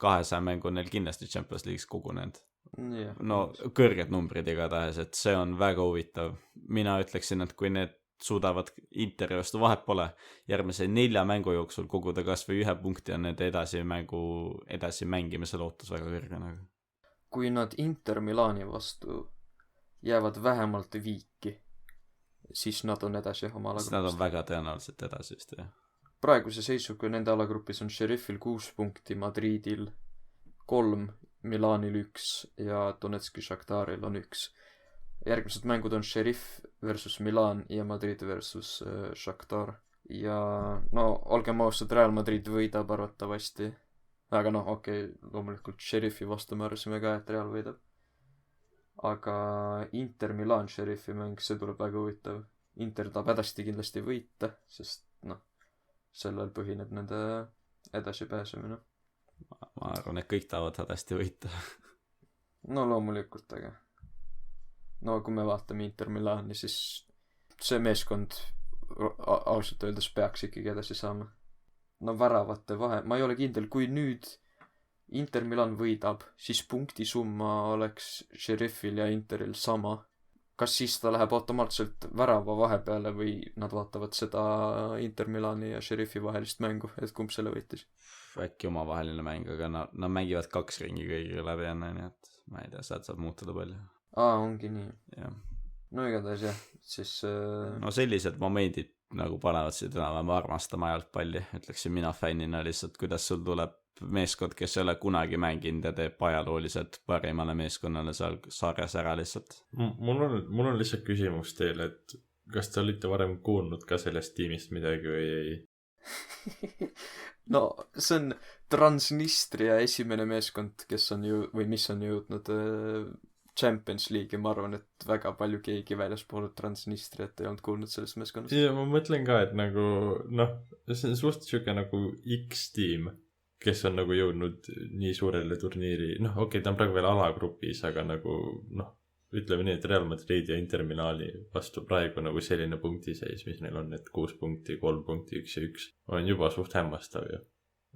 200 mängu neil kindlasti Champions League'is kogunenud. No kõrged numbrid igatahes, et see on väga huvitav. Mina ütleksin, et kui need suudavad Interi vastu vahet pole järgmise 4 mängu jooksul koguda kas või 1 punkti on need edasi mängimise lootus väga kõrge nagu. Kui nad Inter Milani vastu jäävad vähemalt viiki, siis nad on edasi oma alagrupist. Nad on väga tõenäoliselt edasi vist, jah. Praeguse seisuga nende alagrupis on Šerifil 6 punkti, Madridil 3, Milanil 1 ja Donetski Shakhtaril on 1. Järgmised mängud on Šerif versus Milan ja Madrid versus Shakhtar. Ja no olgem ausad, Real Madrid võidab arvatavasti. Aga noh, okei, loomulikult Šerifi vastu me arvasime ka, et Real võidab. Aga Inter Milan Šerifi mäng, see tuleb väga huvitav. Inter tahab hädasti kindlasti võita, sest noh, sellel põhineb nende edasipääsemine. Ma arvan, et kõik tahavad hädasti võita. No loomulikult, aga no kui me vaatame Inter Milani, siis see meeskond ausalt öeldes peaks ikkagi edasi saama. No väravate vahe, ma ei ole kindel, kui nüüd Inter Milan võidab, siis punktisumma oleks Sheriffil ja Interil sama. Kas siis ta läheb automaatselt värava vahepeale või nad vaatavad seda Inter Milani ja Sheriffi vahelist mängu, et kumb selle võitis? Äkki omavaheline mäng, aga nad mängivad 2 ringi kõigiga läbi enne, nii et ma ei tea, sealt saab muutuda palju. Ongi nii. Jah. No igatahes jah, siis No sellised momendid nagu panevad sind enam armastama jalgpalli, ütleksin mina fännina lihtsalt, kuidas sul tuleb meeskond, kes ei ole kunagi mänginud ja teeb ajalooliselt parimale meeskonnale seal sarjas ära lihtsalt. Mul on lihtsalt küsimus teile, et kas te olite varem kuulnud ka sellest tiimist midagi või ei? No see on Transnistria esimene meeskond, kes on või mis on jõudnud Champions League'i, ma arvan, et väga palju keegi väljaspool Transnistriat ei olnud kuulnud sellest meeskonnast. Ja ma mõtlen ka, et nagu see on suht siuke nagu X-tiim, kes on nagu jõudnud nii suurele turniiri, okei, ta on praegu veel alagrupis, aga nagu ütleme nii, et Real Madrid ja Inter Milani vastu praegu nagu selline punktiseis, mis neil on, et 6 punkti, 3 punkti, 1 ja 1 on juba suht hämmastav ju.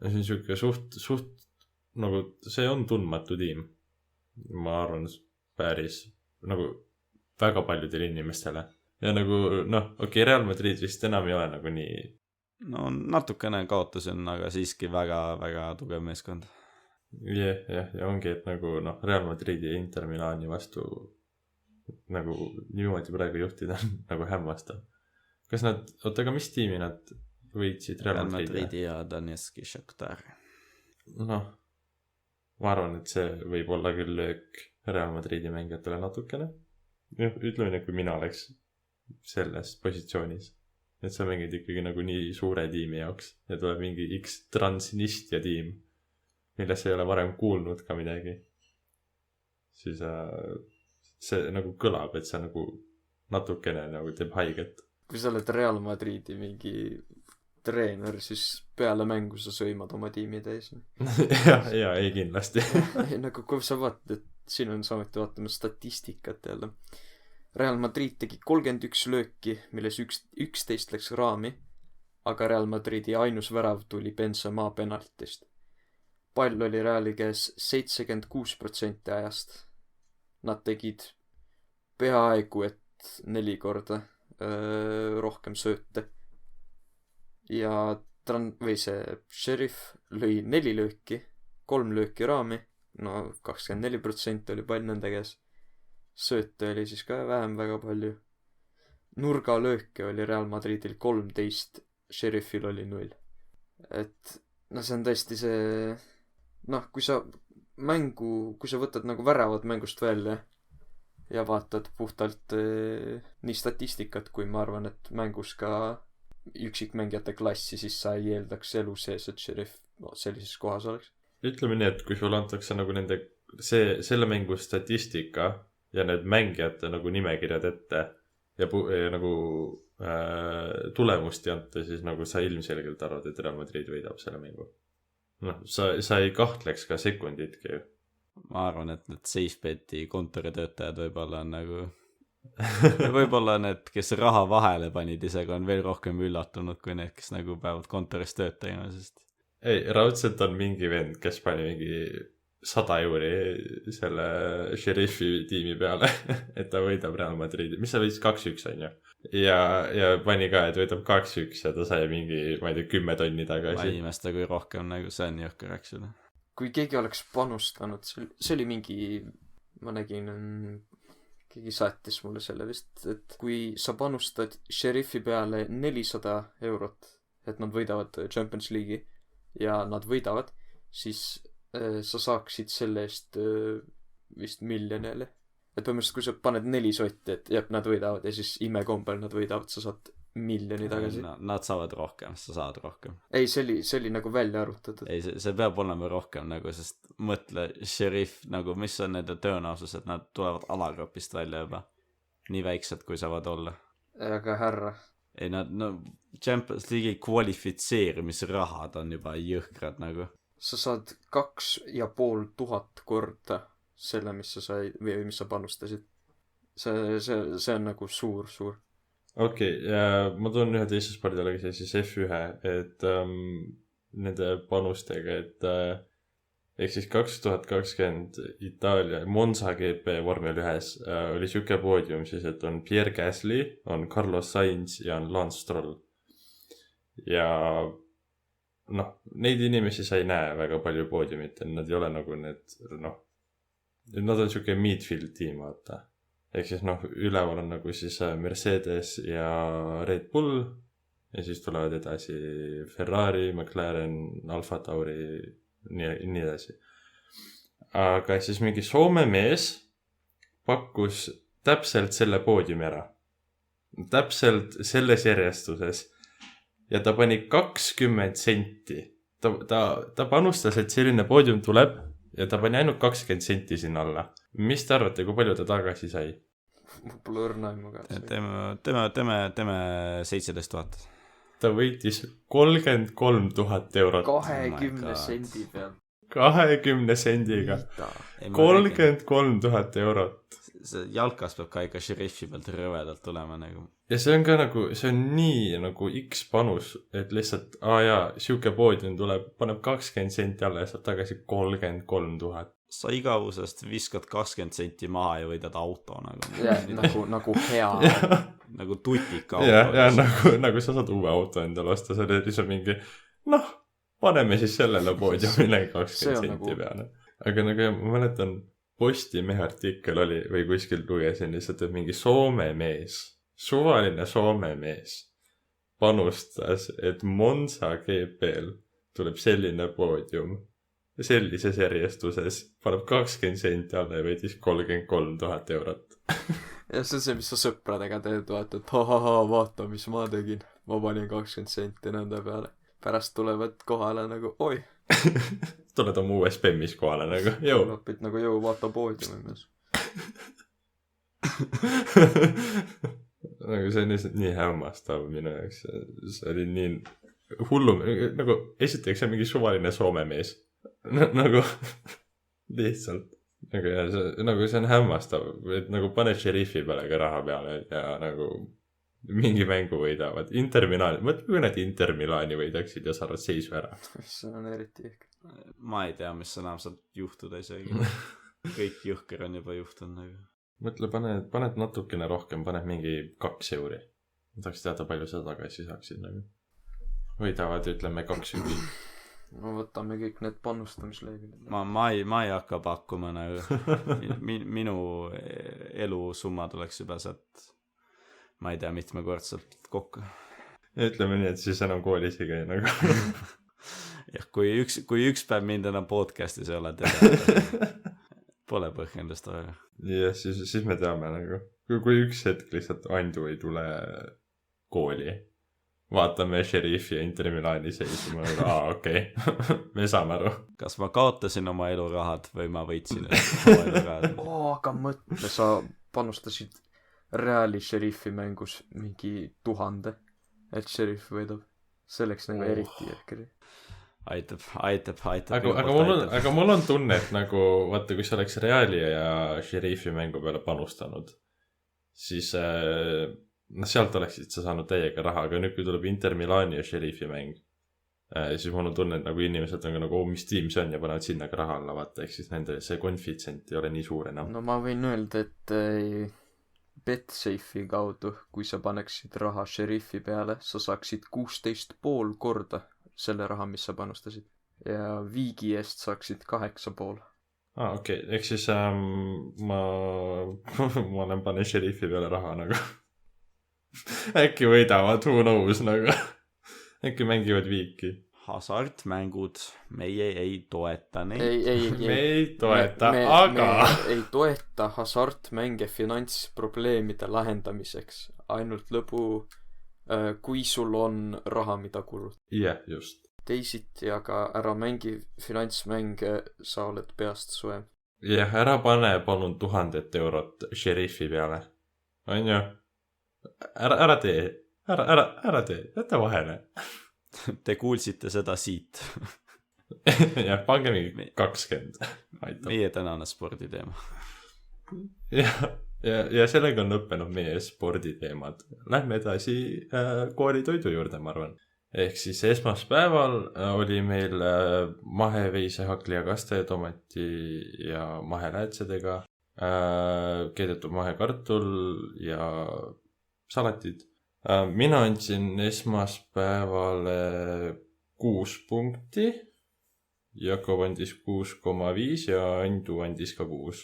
Ja see on siuke suht nagu, see on tundmatu tiim. Ma arvan, päris nagu väga paljudele inimestele. Ja nagu okei, Real Madrid vist enam ei ole nagu nii. No natukene kaotusin, aga siiski väga-väga tugev meeskond. Ja ongi, et nagu Real Madridi ja Inter Milani vastu nagu niimoodi praegu juhtida on nagu hämmastav. Kas nad, aga mis tiimi nad võitsid? Real Madridi ja Donetski Shakhtar. Ma arvan, et see võib olla küll löök Real Madridi mängijatele natukene. Ütleme nii, kui mina oleks selles positsioonis, et sa mängid ikkagi nagu nii suure tiimi jaoks ja tuleb mingi X Transnistria tiim, millest ei ole varem kuulnud ka midagi, siis see nagu kõlab, et see nagu natukene nagu teeb haiget. Kui sa oled Real Madridi mingi treener, siis peale mängu sa sõimad oma tiimi täis. ja ei kindlasti. Nagu kui sa vaatad, et siin on samuti vaatama statistikat jälle. Real Madrid tegi 31 lööki, milles 11 läks raami, aga Real Madridi ainus värav tuli Benzema penaltist. Pall oli Reali käes 76% ajast. Nad tegid peaaegu et 4 korda rohkem sööte. Ja see Sheriff lõi 4 lööki, 3 lööki raami, 24% oli pall nende käes. Sööte oli siis ka vähem väga palju. Nurgalööke oli Real Madridil 13, Sheriffil oli 0. Et see on tõesti see, kui sa võtad nagu väravad mängust välja ja vaatad puhtalt nii statistikat, kui ma arvan, et mängus ka üksikmängijate klassi, siis sa ei eeldaks elu sees, et Sheriff sellises kohas oleks. Ütleme nii, et kui sul antakse nagu selle mängu statistika ja need mängijate nagu nimekirjad ette ja nagu tulemust ei anta, siis nagu sa ilmselgelt arvad, et Real Madrid võidab selle mängu. Sa ei kahtleks ka sekunditki. Ma arvan, et need SafeBeti kontoritöötajad võib-olla on nagu võib-olla need, kes raha vahele panid isegi, on veel rohkem üllatunud kui need, kes nagu peavad kontoris tööd tegema, sest ei, raudselt on mingi vend, kes pani mingi 100 euri selle Sheriffi tiimi peale, et ta võidab Real Madridi, mis sa võitis 2-1 on ju. Ja pani ka, et võidab 2-1 ja ta sai mingi, ma ei tea, 10 tonni tagasi. Ma ei imesta kui rohkem, nagu see on jõhker, eks ole. Kui keegi oleks panustanud, see oli mingi, ma nägin, keegi saatis mulle selle vist, et kui sa panustad Sheriffi peale 400 eurot, et nad võidavad Champions League'i ja nad võidavad, siis sa saaksid selle eest vist miljonile. Et põhimõtteliselt, kui sa paned 4 sotti, et jah, nad võidavad ja siis imekombel nad võidavad, sa saad miljoni tagasi. Nad saavad rohkem, sa saad rohkem. Ei, see oli nagu välja arvutatud. Ei, see peab olema rohkem nagu, sest mõtle, Sheriff, nagu mis on nende tõenäosus, et nad tulevad alagrupist välja juba. Nii väiksed, kui saavad olla. Aga härra. Ei, Champions League'i kvalifitseerimisrahad on juba jõhkrad nagu. Sa saad 2500 korda selle, mis sa sai või mis sa panustasid. See on nagu suur. Okei, ja ma toon ühe teise spordialagi, siis F1, et nende panustega, et ehk siis 2020 Itaalia Monza GP vormel 1 oli siuke poodium siis, et on Pierre Gasly, on Carlos Sainz ja on Lance Stroll. Ja noh, neid inimesi sa ei näe väga palju poodiumitel, nad ei ole nagu need, noh, nad on siuke midfield tiim, vaata. Ehk siis noh, üleval on nagu siis Mercedes ja Red Bull ja siis tulevad edasi Ferrari, McLaren, Alfa Tauri, nii edasi. Aga siis mingi Soome mees pakkus täpselt selle poodiumi ära. Täpselt selles järjestuses. Ja ta pani 20 senti. Ta panustas, et selline poodium tuleb ja ta pani ainult 20 senti sinna alla. Mis te arvate, kui palju ta tagasi sai? Mul pole õrna aimuga. Teeme 17 000. Ta võitis 33 000 eurot. 20 sendi peal. 20 sendiga. 33 000 eurot. See jalkas peab ka ikka šeriffi pealt rõvedalt tulema nagu. Ja see on ka nagu, see on nii nagu X panus, et lihtsalt, siuke poodium tuleb, paneb 20 senti alla ja saab tagasi 33 000. Sa igavusest viskad 20 senti maha ja võidad auto nagu. Nagu hea. Nagu tutik auto. Ja nagu sa saad uue auto endale osta, see oli lihtsalt mingi, noh, paneme siis sellele poodiumile 20 senti peale. Aga nagu ma mäletan, Postimehe artikkel oli või kuskil lugesin lihtsalt, et mingi Soome mees, suvaline Soome mees panustas, et Monza GP-l tuleb selline poodium sellises järjestuses, paneb 20 senti alla ja võitis 33 000 eurot. Ja see on see, mis sa sõpradega teed, vaata, et vaata, mis ma tegin. Ma panin 20 senti nende peale. Pärast tulevad kohale nagu, oi. Tuled oma uue spemmis kohale nagu, jõu. Lõpid nagu jõu, vaata poodiumi mees. Nagu see on lihtsalt nii hämmastav minu jaoks. See oli nii hullu, nagu esiteks see on mingi suvaline Soome mees. Nagu lihtsalt. Nagu see on hämmastav, et nagu pane šeriffi peale ka raha peale ja nagu mingi mängu võidavad. Inter Milan, mõtle kui nad Inter Milani võidaksid ja saavad seisu ära. See on eriti ehk. Ma ei tea, mis enam saab juhtuda isegi. Kõik jõhker on juba juhtunud nagu. Mõtle, paned natukene rohkem, paned mingi 2 euri. Ma tahaks teada, palju seda tagasi saaksid nagu. Võidavad, ütleme 2 . No võtame kõik need panustamisleevid. Ma ei hakka pakkuma nagu. Minu elusumma tuleks juba sealt, ma ei tea, mitmekordselt kokku. Ja ütleme nii, et siis enam koolis ei käi nagu. Jah, kui üks päev mind enam podcastis ei ole teda, pole põhjendust aga. Ja siis me teame nagu, kui üks hetk lihtsalt Andu ei tule kooli, vaatame šeriffi ja Inter Milani seisu, ma nagu, okei, me saame aru. Kas ma kaotasin oma elurahad või ma võitsin oma elurahad? Aga mõtle, sa panustasid Reali šeriffi mängus mingi 1000, et šeriff võidab. Selleks nagu eriti jõhkri. Aitab. Aga mul on tunne, et nagu, vaata, kui sa oleks Reali ja šeriffi mängu peale panustanud, siis sealt oleksid sa saanud täiega raha, aga nüüd kui tuleb Inter Milani ja šeriffi mäng, siis mul on tunne, et nagu inimesed on nagu, mis tiim see on ja panevad sinna ka raha alla, vaata, ehk siis nende see konfitsent ei ole nii suur enam. No ma võin öelda, et BetSafe'i kaudu, kui sa paneksid raha šeriffi peale, sa saaksid 16,5 korda selle raha, mis sa panustasid. Ja viigi eest saaksid 8,5. Okei. Ehk siis ma olen pane šeriffi peale raha nagu. Äkki võidavad, who knows nagu. Äkki mängivad viiki. Hasartmängud, meie ei toeta neid. Me ei toeta, aga... Me ei toeta hasartmänge finantsprobleemide lahendamiseks. Ainult lõbu, kui sul on raha, mida kulud. Jah, just. Teisiti, aga ära mängi finantsmänge, sa oled peast suem. Jah, ära pane palun 1000 eurot šeriffi peale. On ju? Ära tee. Ära tee. Jäta vahele. Te kuulsite seda siit. Jah, pange mingi 20. Aitab. Meie tänane sporditeema. Ja sellega on lõppenud meie sporditeemad. Lähme edasi koolitoidu juurde, ma arvan. ehk siis esmaspäeval oli meil maheveise hakli ja kaste, tomati ja maheläätsedega, keedetud mahekartul ja salatid. Mina andsin esmaspäevale 6 punkti, Jakob andis 6,5 ja Andu andis ka 6.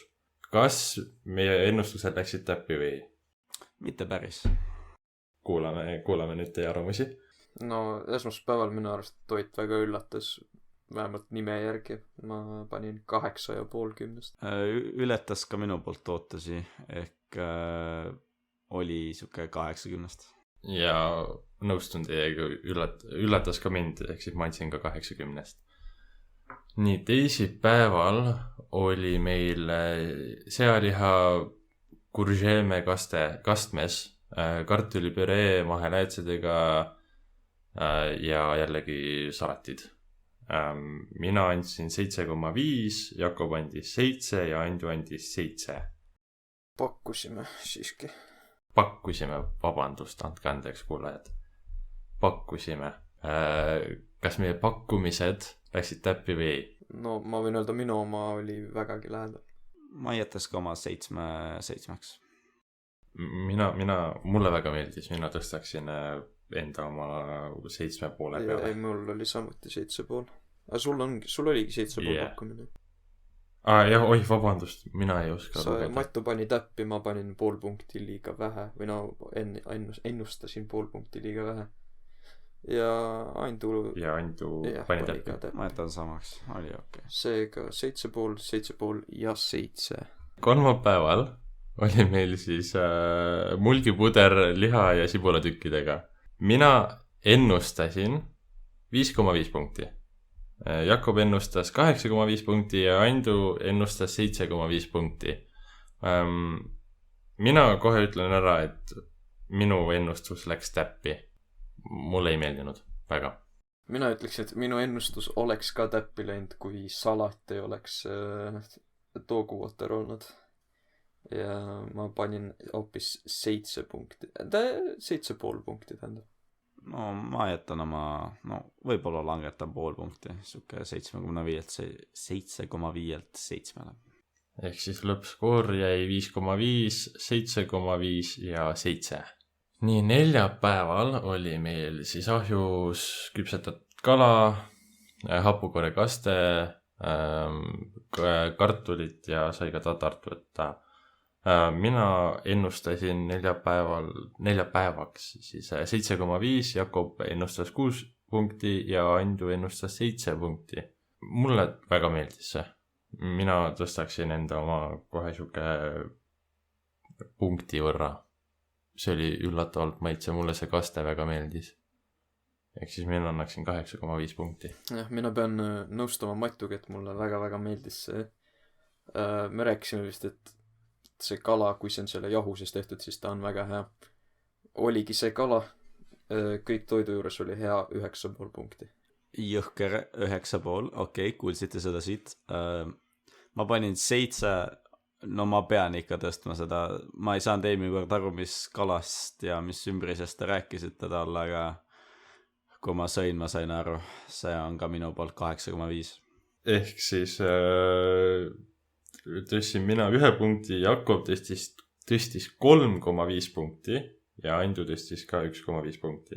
Kas meie ennustused läksid täppi või ei? Mitte päris. Kuulame nüüd teie arvamusi. No esmaspäeval minu arust Toit väga üllatas, vähemalt nime järgi. Ma panin 8,5 10. Ületas ka minu poolt ootusi, ehk oli siuke 80. Ja nõustun teiega, üllatas ka mind, ehk siis ma andsin ka 80. Nii, teisipäeval oli meil sealiha courgeme kastmes, kartulipüree maheläätsedega ja jällegi salatid. Mina andsin 7,5, Jakob andis 7 ja Andu andis 7. Pakkusime siiski. Pakkusime, vabandust, andke andeks kuulajad. Pakkusime. Kas meie pakkumised läksid täppi või ei? No ma võin öelda, minu oma oli vägagi lähedal. Ma jätas ka oma 7-7. Mulle väga meeldis, mina tõstaksin enda oma 7,5 peale. Ei, mul oli samuti 7,5. Aga sul oligi 7,5 pakkumine. Jah, oih, vabandust, mina ei oska lugeda. Matu pani täppi, ma panin 0,5 punkti liiga vähe. Või no ennustasin 0,5 punkti liiga vähe. Ja Andu pani täppi. Ma jätan samaks, oli okei. Seega 7,5, 7,5 ja 7. Kolmapäeval oli meil siis mulgipuder liha ja sibulatükkidega. Mina ennustasin 5,5 punkti. Jakob ennustas 8,5 punkti ja Andu ennustas 7,5 punkti. Mina kohe ütlen ära, et minu ennustus läks täppi. Mulle ei meeldinud väga. Mina ütleks, et minu ennustus oleks ka täppi läinud, kui salat ei oleks dogwater olnud. Ja ma panin hoopis 7 punkti. 7,5 punkti tähendab. No ma jätan oma, võib-olla langetan 0,5 punkti, siuke 7,5 7. Ehk siis lõppskoor jäi 5,5, 7,5 ja 7. Nii, neljapäeval oli meil siis ahjus küpsetatud kala, hapukorekaste, kartulit ja sai ka tatart võtta. Mina ennustasin neljapäevaks siis 7,5, Jakob ennustas 6 punkti ja Andu ennustas 7 punkti. Mulle väga meeldis see. Mina tõstaksin enda oma kohe siuke punkti võrra. See oli üllatavalt maitse, mulle see kaste väga meeldis. Ehk siis mina annaksin 8,5 punkti. Jah, mina pean nõustama Matuga, et mulle väga-väga meeldis see. Me rääkisime vist, et see kala, kui see on selle jahusest tehtud, siis ta on väga hea. Oligi see kala, kõik toidu juures oli hea 9,5 punkti. Jõhker 9,5, okei, kuulsite seda siit. Ma panin 7, no ma pean ikka tõstma seda. Ma ei saanud eelmine kord aru, mis kalast ja mis ümbrisest te rääkisite tal, aga kui ma sain aru, see on ka minu poolt 8,5. Ehk siis tõstsin mina 1 punkti, Jakob tõstis 3,5 punkti ja Andu tõstis ka 1,5 punkti.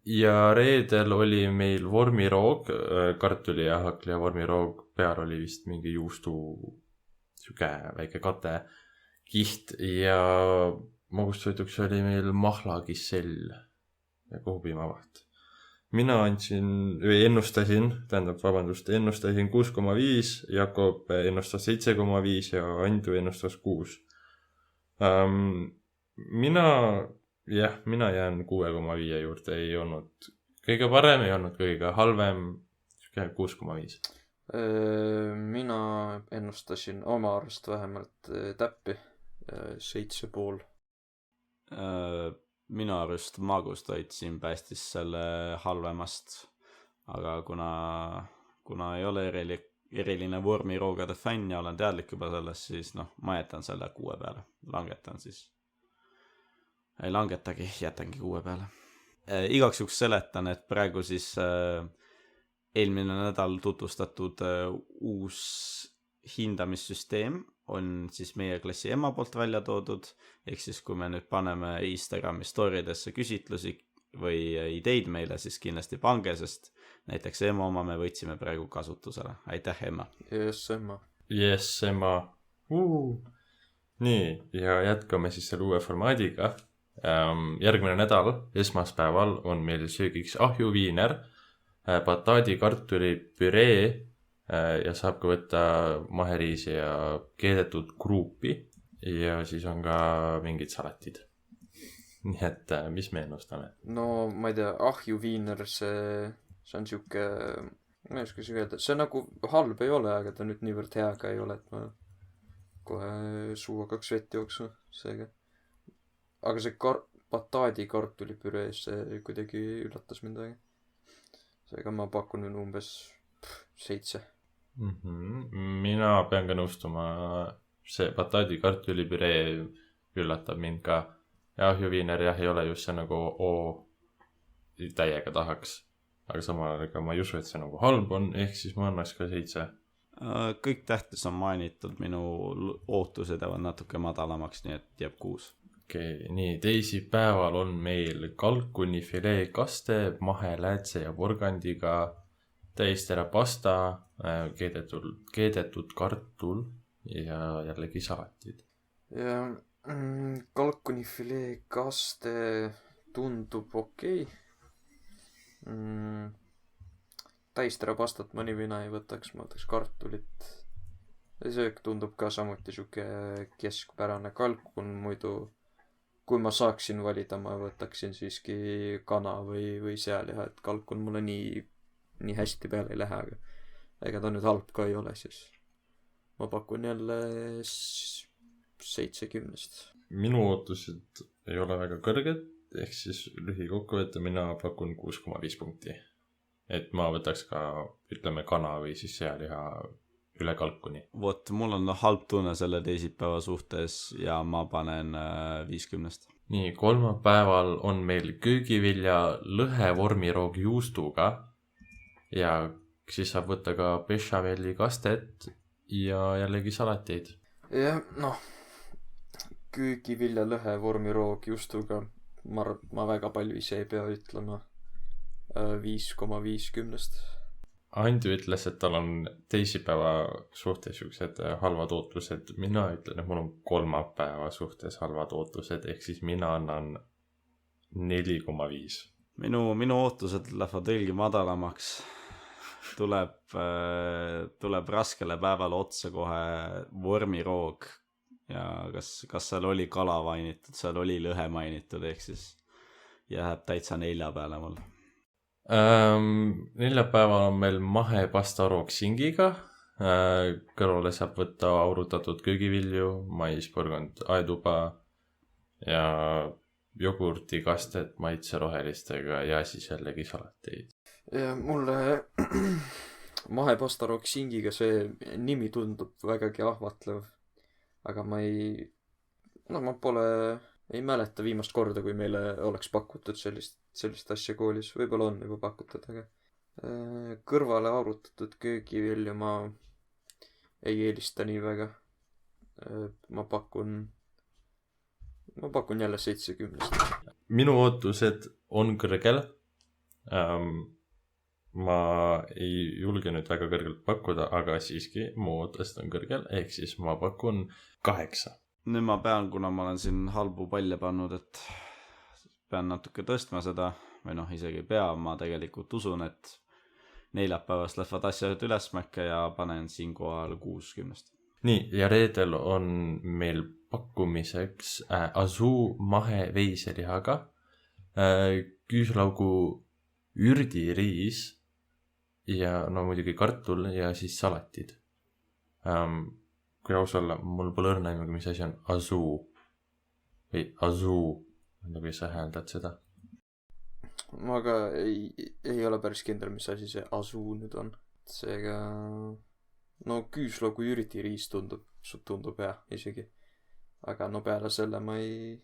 Ja reedel oli meil vormiroog, kartuli ja hakli ja vormiroog, peal oli vist mingi juustu siuke väike kate kiht ja magustoiduks oli meil mahlakissell ja kohupiimavaht. Mina ennustasin 6,5, Jakob ennustas 7,5 ja Andu ennustas 6. Mina jään 6,5 juurde, ei olnud kõige parem, ei olnud kõige halvem, 6,5. Mina ennustasin oma arust vähemalt täppi 7,5. Minu arust magustoit siin päästis selle halvemast, aga kuna ei ole eriline vormiroogade fänn ja olen teadlik juba sellest, siis ma jätan selle 6 peale. Langetan siis. Ei langetagi, jätangi 6 peale. igaks juhuks seletan, et praegu siis eelmine nädal tutvustatud uus hindamissüsteem on siis meie klassi Emma poolt välja toodud, ehk siis kui me nüüd paneme Instagrami story'desse küsitlusi või ideid meile, siis kindlasti pange, sest näiteks Emma oma me võtsime praegu kasutusele. Aitäh, Emma! Yes, Emma! Nii, ja jätkame siis selle uue formaadiga. Järgmine nädal, esmaspäeval on meil söögiks ahjuviiner, bataadi kartuli püree ja saab ka võtta maheriisi ja keedetud kruupi ja siis on ka mingid salatid. Nii et mis me ennustame? No ma ei tea, ahjuviiner, see on siuke, ma ei oska isegi öelda, see nagu halb ei ole, aga ta nüüd niivõrd hea ka ei ole, et ma kohe suu hakkaks vett jooksma, seega. Aga see bataadi kartulipüree, see kuidagi üllatas mind väga. Seega ma pakun nüüd umbes 7. Mina pean ka nõustuma, see bataadi kartulipüree üllatab mind ka. Ja ahjuviiner jah ei ole just see nagu täiega tahaks. Aga samal ajal ma ei usu, et see nagu halb on, ehk siis ma annaks ka 7. Kõik tähtis on mainitud, minu ootused jäävad natuke madalamaks, nii et jääb 6. Okei, nii teisipäeval on meil kalkunifilee kaste, maheläätse ja porgandiga, täistera pasta, keedetud kartul ja jällegi salatid. Ja kalkunifilee kaste tundub okei. Täistera pastat ma nii vina ei võtaks, ma võtaks kartulit. Söök tundub ka samuti siuke keskpärane. Kalkun muidu, kui ma saaksin valida, ma võtaksin siiski kana või sealiha, et kalkun mulle nii hästi peale ei lähe, aga ega ta nüüd halb ka ei ole, siis ma pakun jälle 70. Minu ootused ei ole väga kõrged, ehk siis lühikokkuvõtte mina pakun 6,5 punkti. Et ma võtaks ka, ütleme, kana või siis sealiha üle kalkuni. Vot, mul on halb tunne selle teisipäeva suhtes ja ma panen 50. Nii, kolmapäeval on meil köögivilja lõhevormiroog juustuga ja siis saab võtta ka bechamelli kastet ja jällegi salateid. Ja, noh, köögivilja lõhevormiroog juustuga ma väga palju ise ei pea ütlema. 5,50. Andi ütles, et tal on teisipäeva suhtes siuksed halvad ootused. Mina ütlen, et mul on kolmapäeva suhtes halvad ootused, ehk siis mina annan 4,5. Minu ootused lähevad veelgi madalamaks. Tuleb raskele päevale otsa kohe vormiroog ja kas seal oli kala mainitud, seal oli lõhe mainitud, ehk siis jääb täitsa 4 peale mul. Neljapäeval on meil mahepasta rooksingiga. Kõrvale saab võtta aurutatud köögivilju, mais, porgand, aeduba ja jogurti kastet maitse rohelistega ja siis jällegi salateid. Ja mulle mahepasta rooksingiga see nimi tundub vägagi ahvatlev, aga ma ei mäleta viimast korda, kui meile oleks pakutud sellist asja koolis. Võib-olla on juba pakutud, aga kõrvale aurutatud köögivilju ma ei eelista nii väga. Ma pakun jälle 70. Minu ootused on kõrgel. Ma ei julge nüüd väga kõrgelt pakkuda, aga siiski mu ootused on kõrgel, ehk siis ma pakun 8. Nüüd ma pean, kuna ma olen siin halbu palle pannud, et pean natuke tõstma seda, või noh, isegi ei pea, ma tegelikult usun, et neljapäevast lähevad asjad ülesmäkke ja panen siinkohal 60. Nii, ja reedel on meil pakkumiseks azuu mahe veiselihaga, küüslaugu ürdiriis ja no muidugi kartul ja siis salatid. Kui aus olla, mul pole õrna aimugi, mis asi on azuu või azuu, nagu sa hääldad seda. Ma ka ei ole päris kindel, mis asi see azuu nüüd on. Seega, no küüslaugu ürdiriis tundub hea isegi. Aga no peale selle ma ei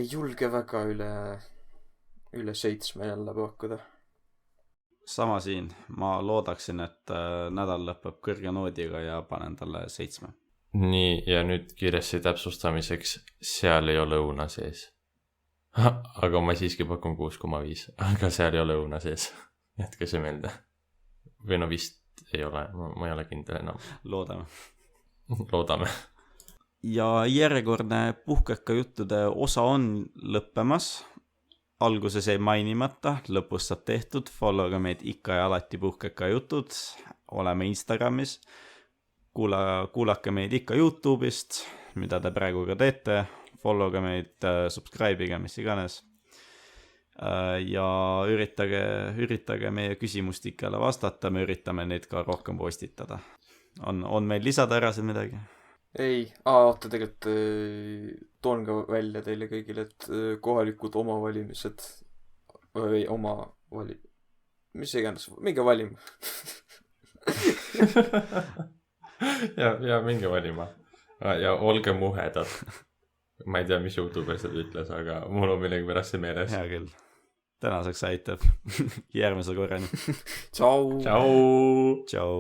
julge väga üle 7 jälle pakkuda. sama siin, ma loodaksin, et nädal lõpeb kõrge noodiga ja panen talle 7. nii, ja nüüd kiiresti täpsustamiseks, seal ei ole õuna sees. Aga ma siiski pakun 6,5, aga seal ei ole õuna sees. Jätke see meelde. Või no vist ei ole, ma ei ole kindel enam. Loodame. Ja järjekordne puhkeka juttude osa on lõppemas. Alguses jäi mainimata, lõpus saab tehtud. Followge meid ikka ja alati puhkeka jutud. Oleme Instagramis. Kuulake meid ikka YouTube'ist, mida te praegu ka teete. Followge meid, subscribe'iga, mis iganes. Ja üritage meie küsimustikele vastata. Me üritame neid ka rohkem postitada. On meil lisada ära siin midagi? Ei, oota, tegelikult toon ka välja teile kõigile, et kohalikud omavalimised või mis iganes, minge valima. ja minge valima. Ja olge muhedad. Ma ei tea, mis YouTuber seda ütles, aga mul on millegi pärast see meeles. Hea küll. Tänaseks aitab. Järgmise korrani. Tšau. Tšau. Tšau.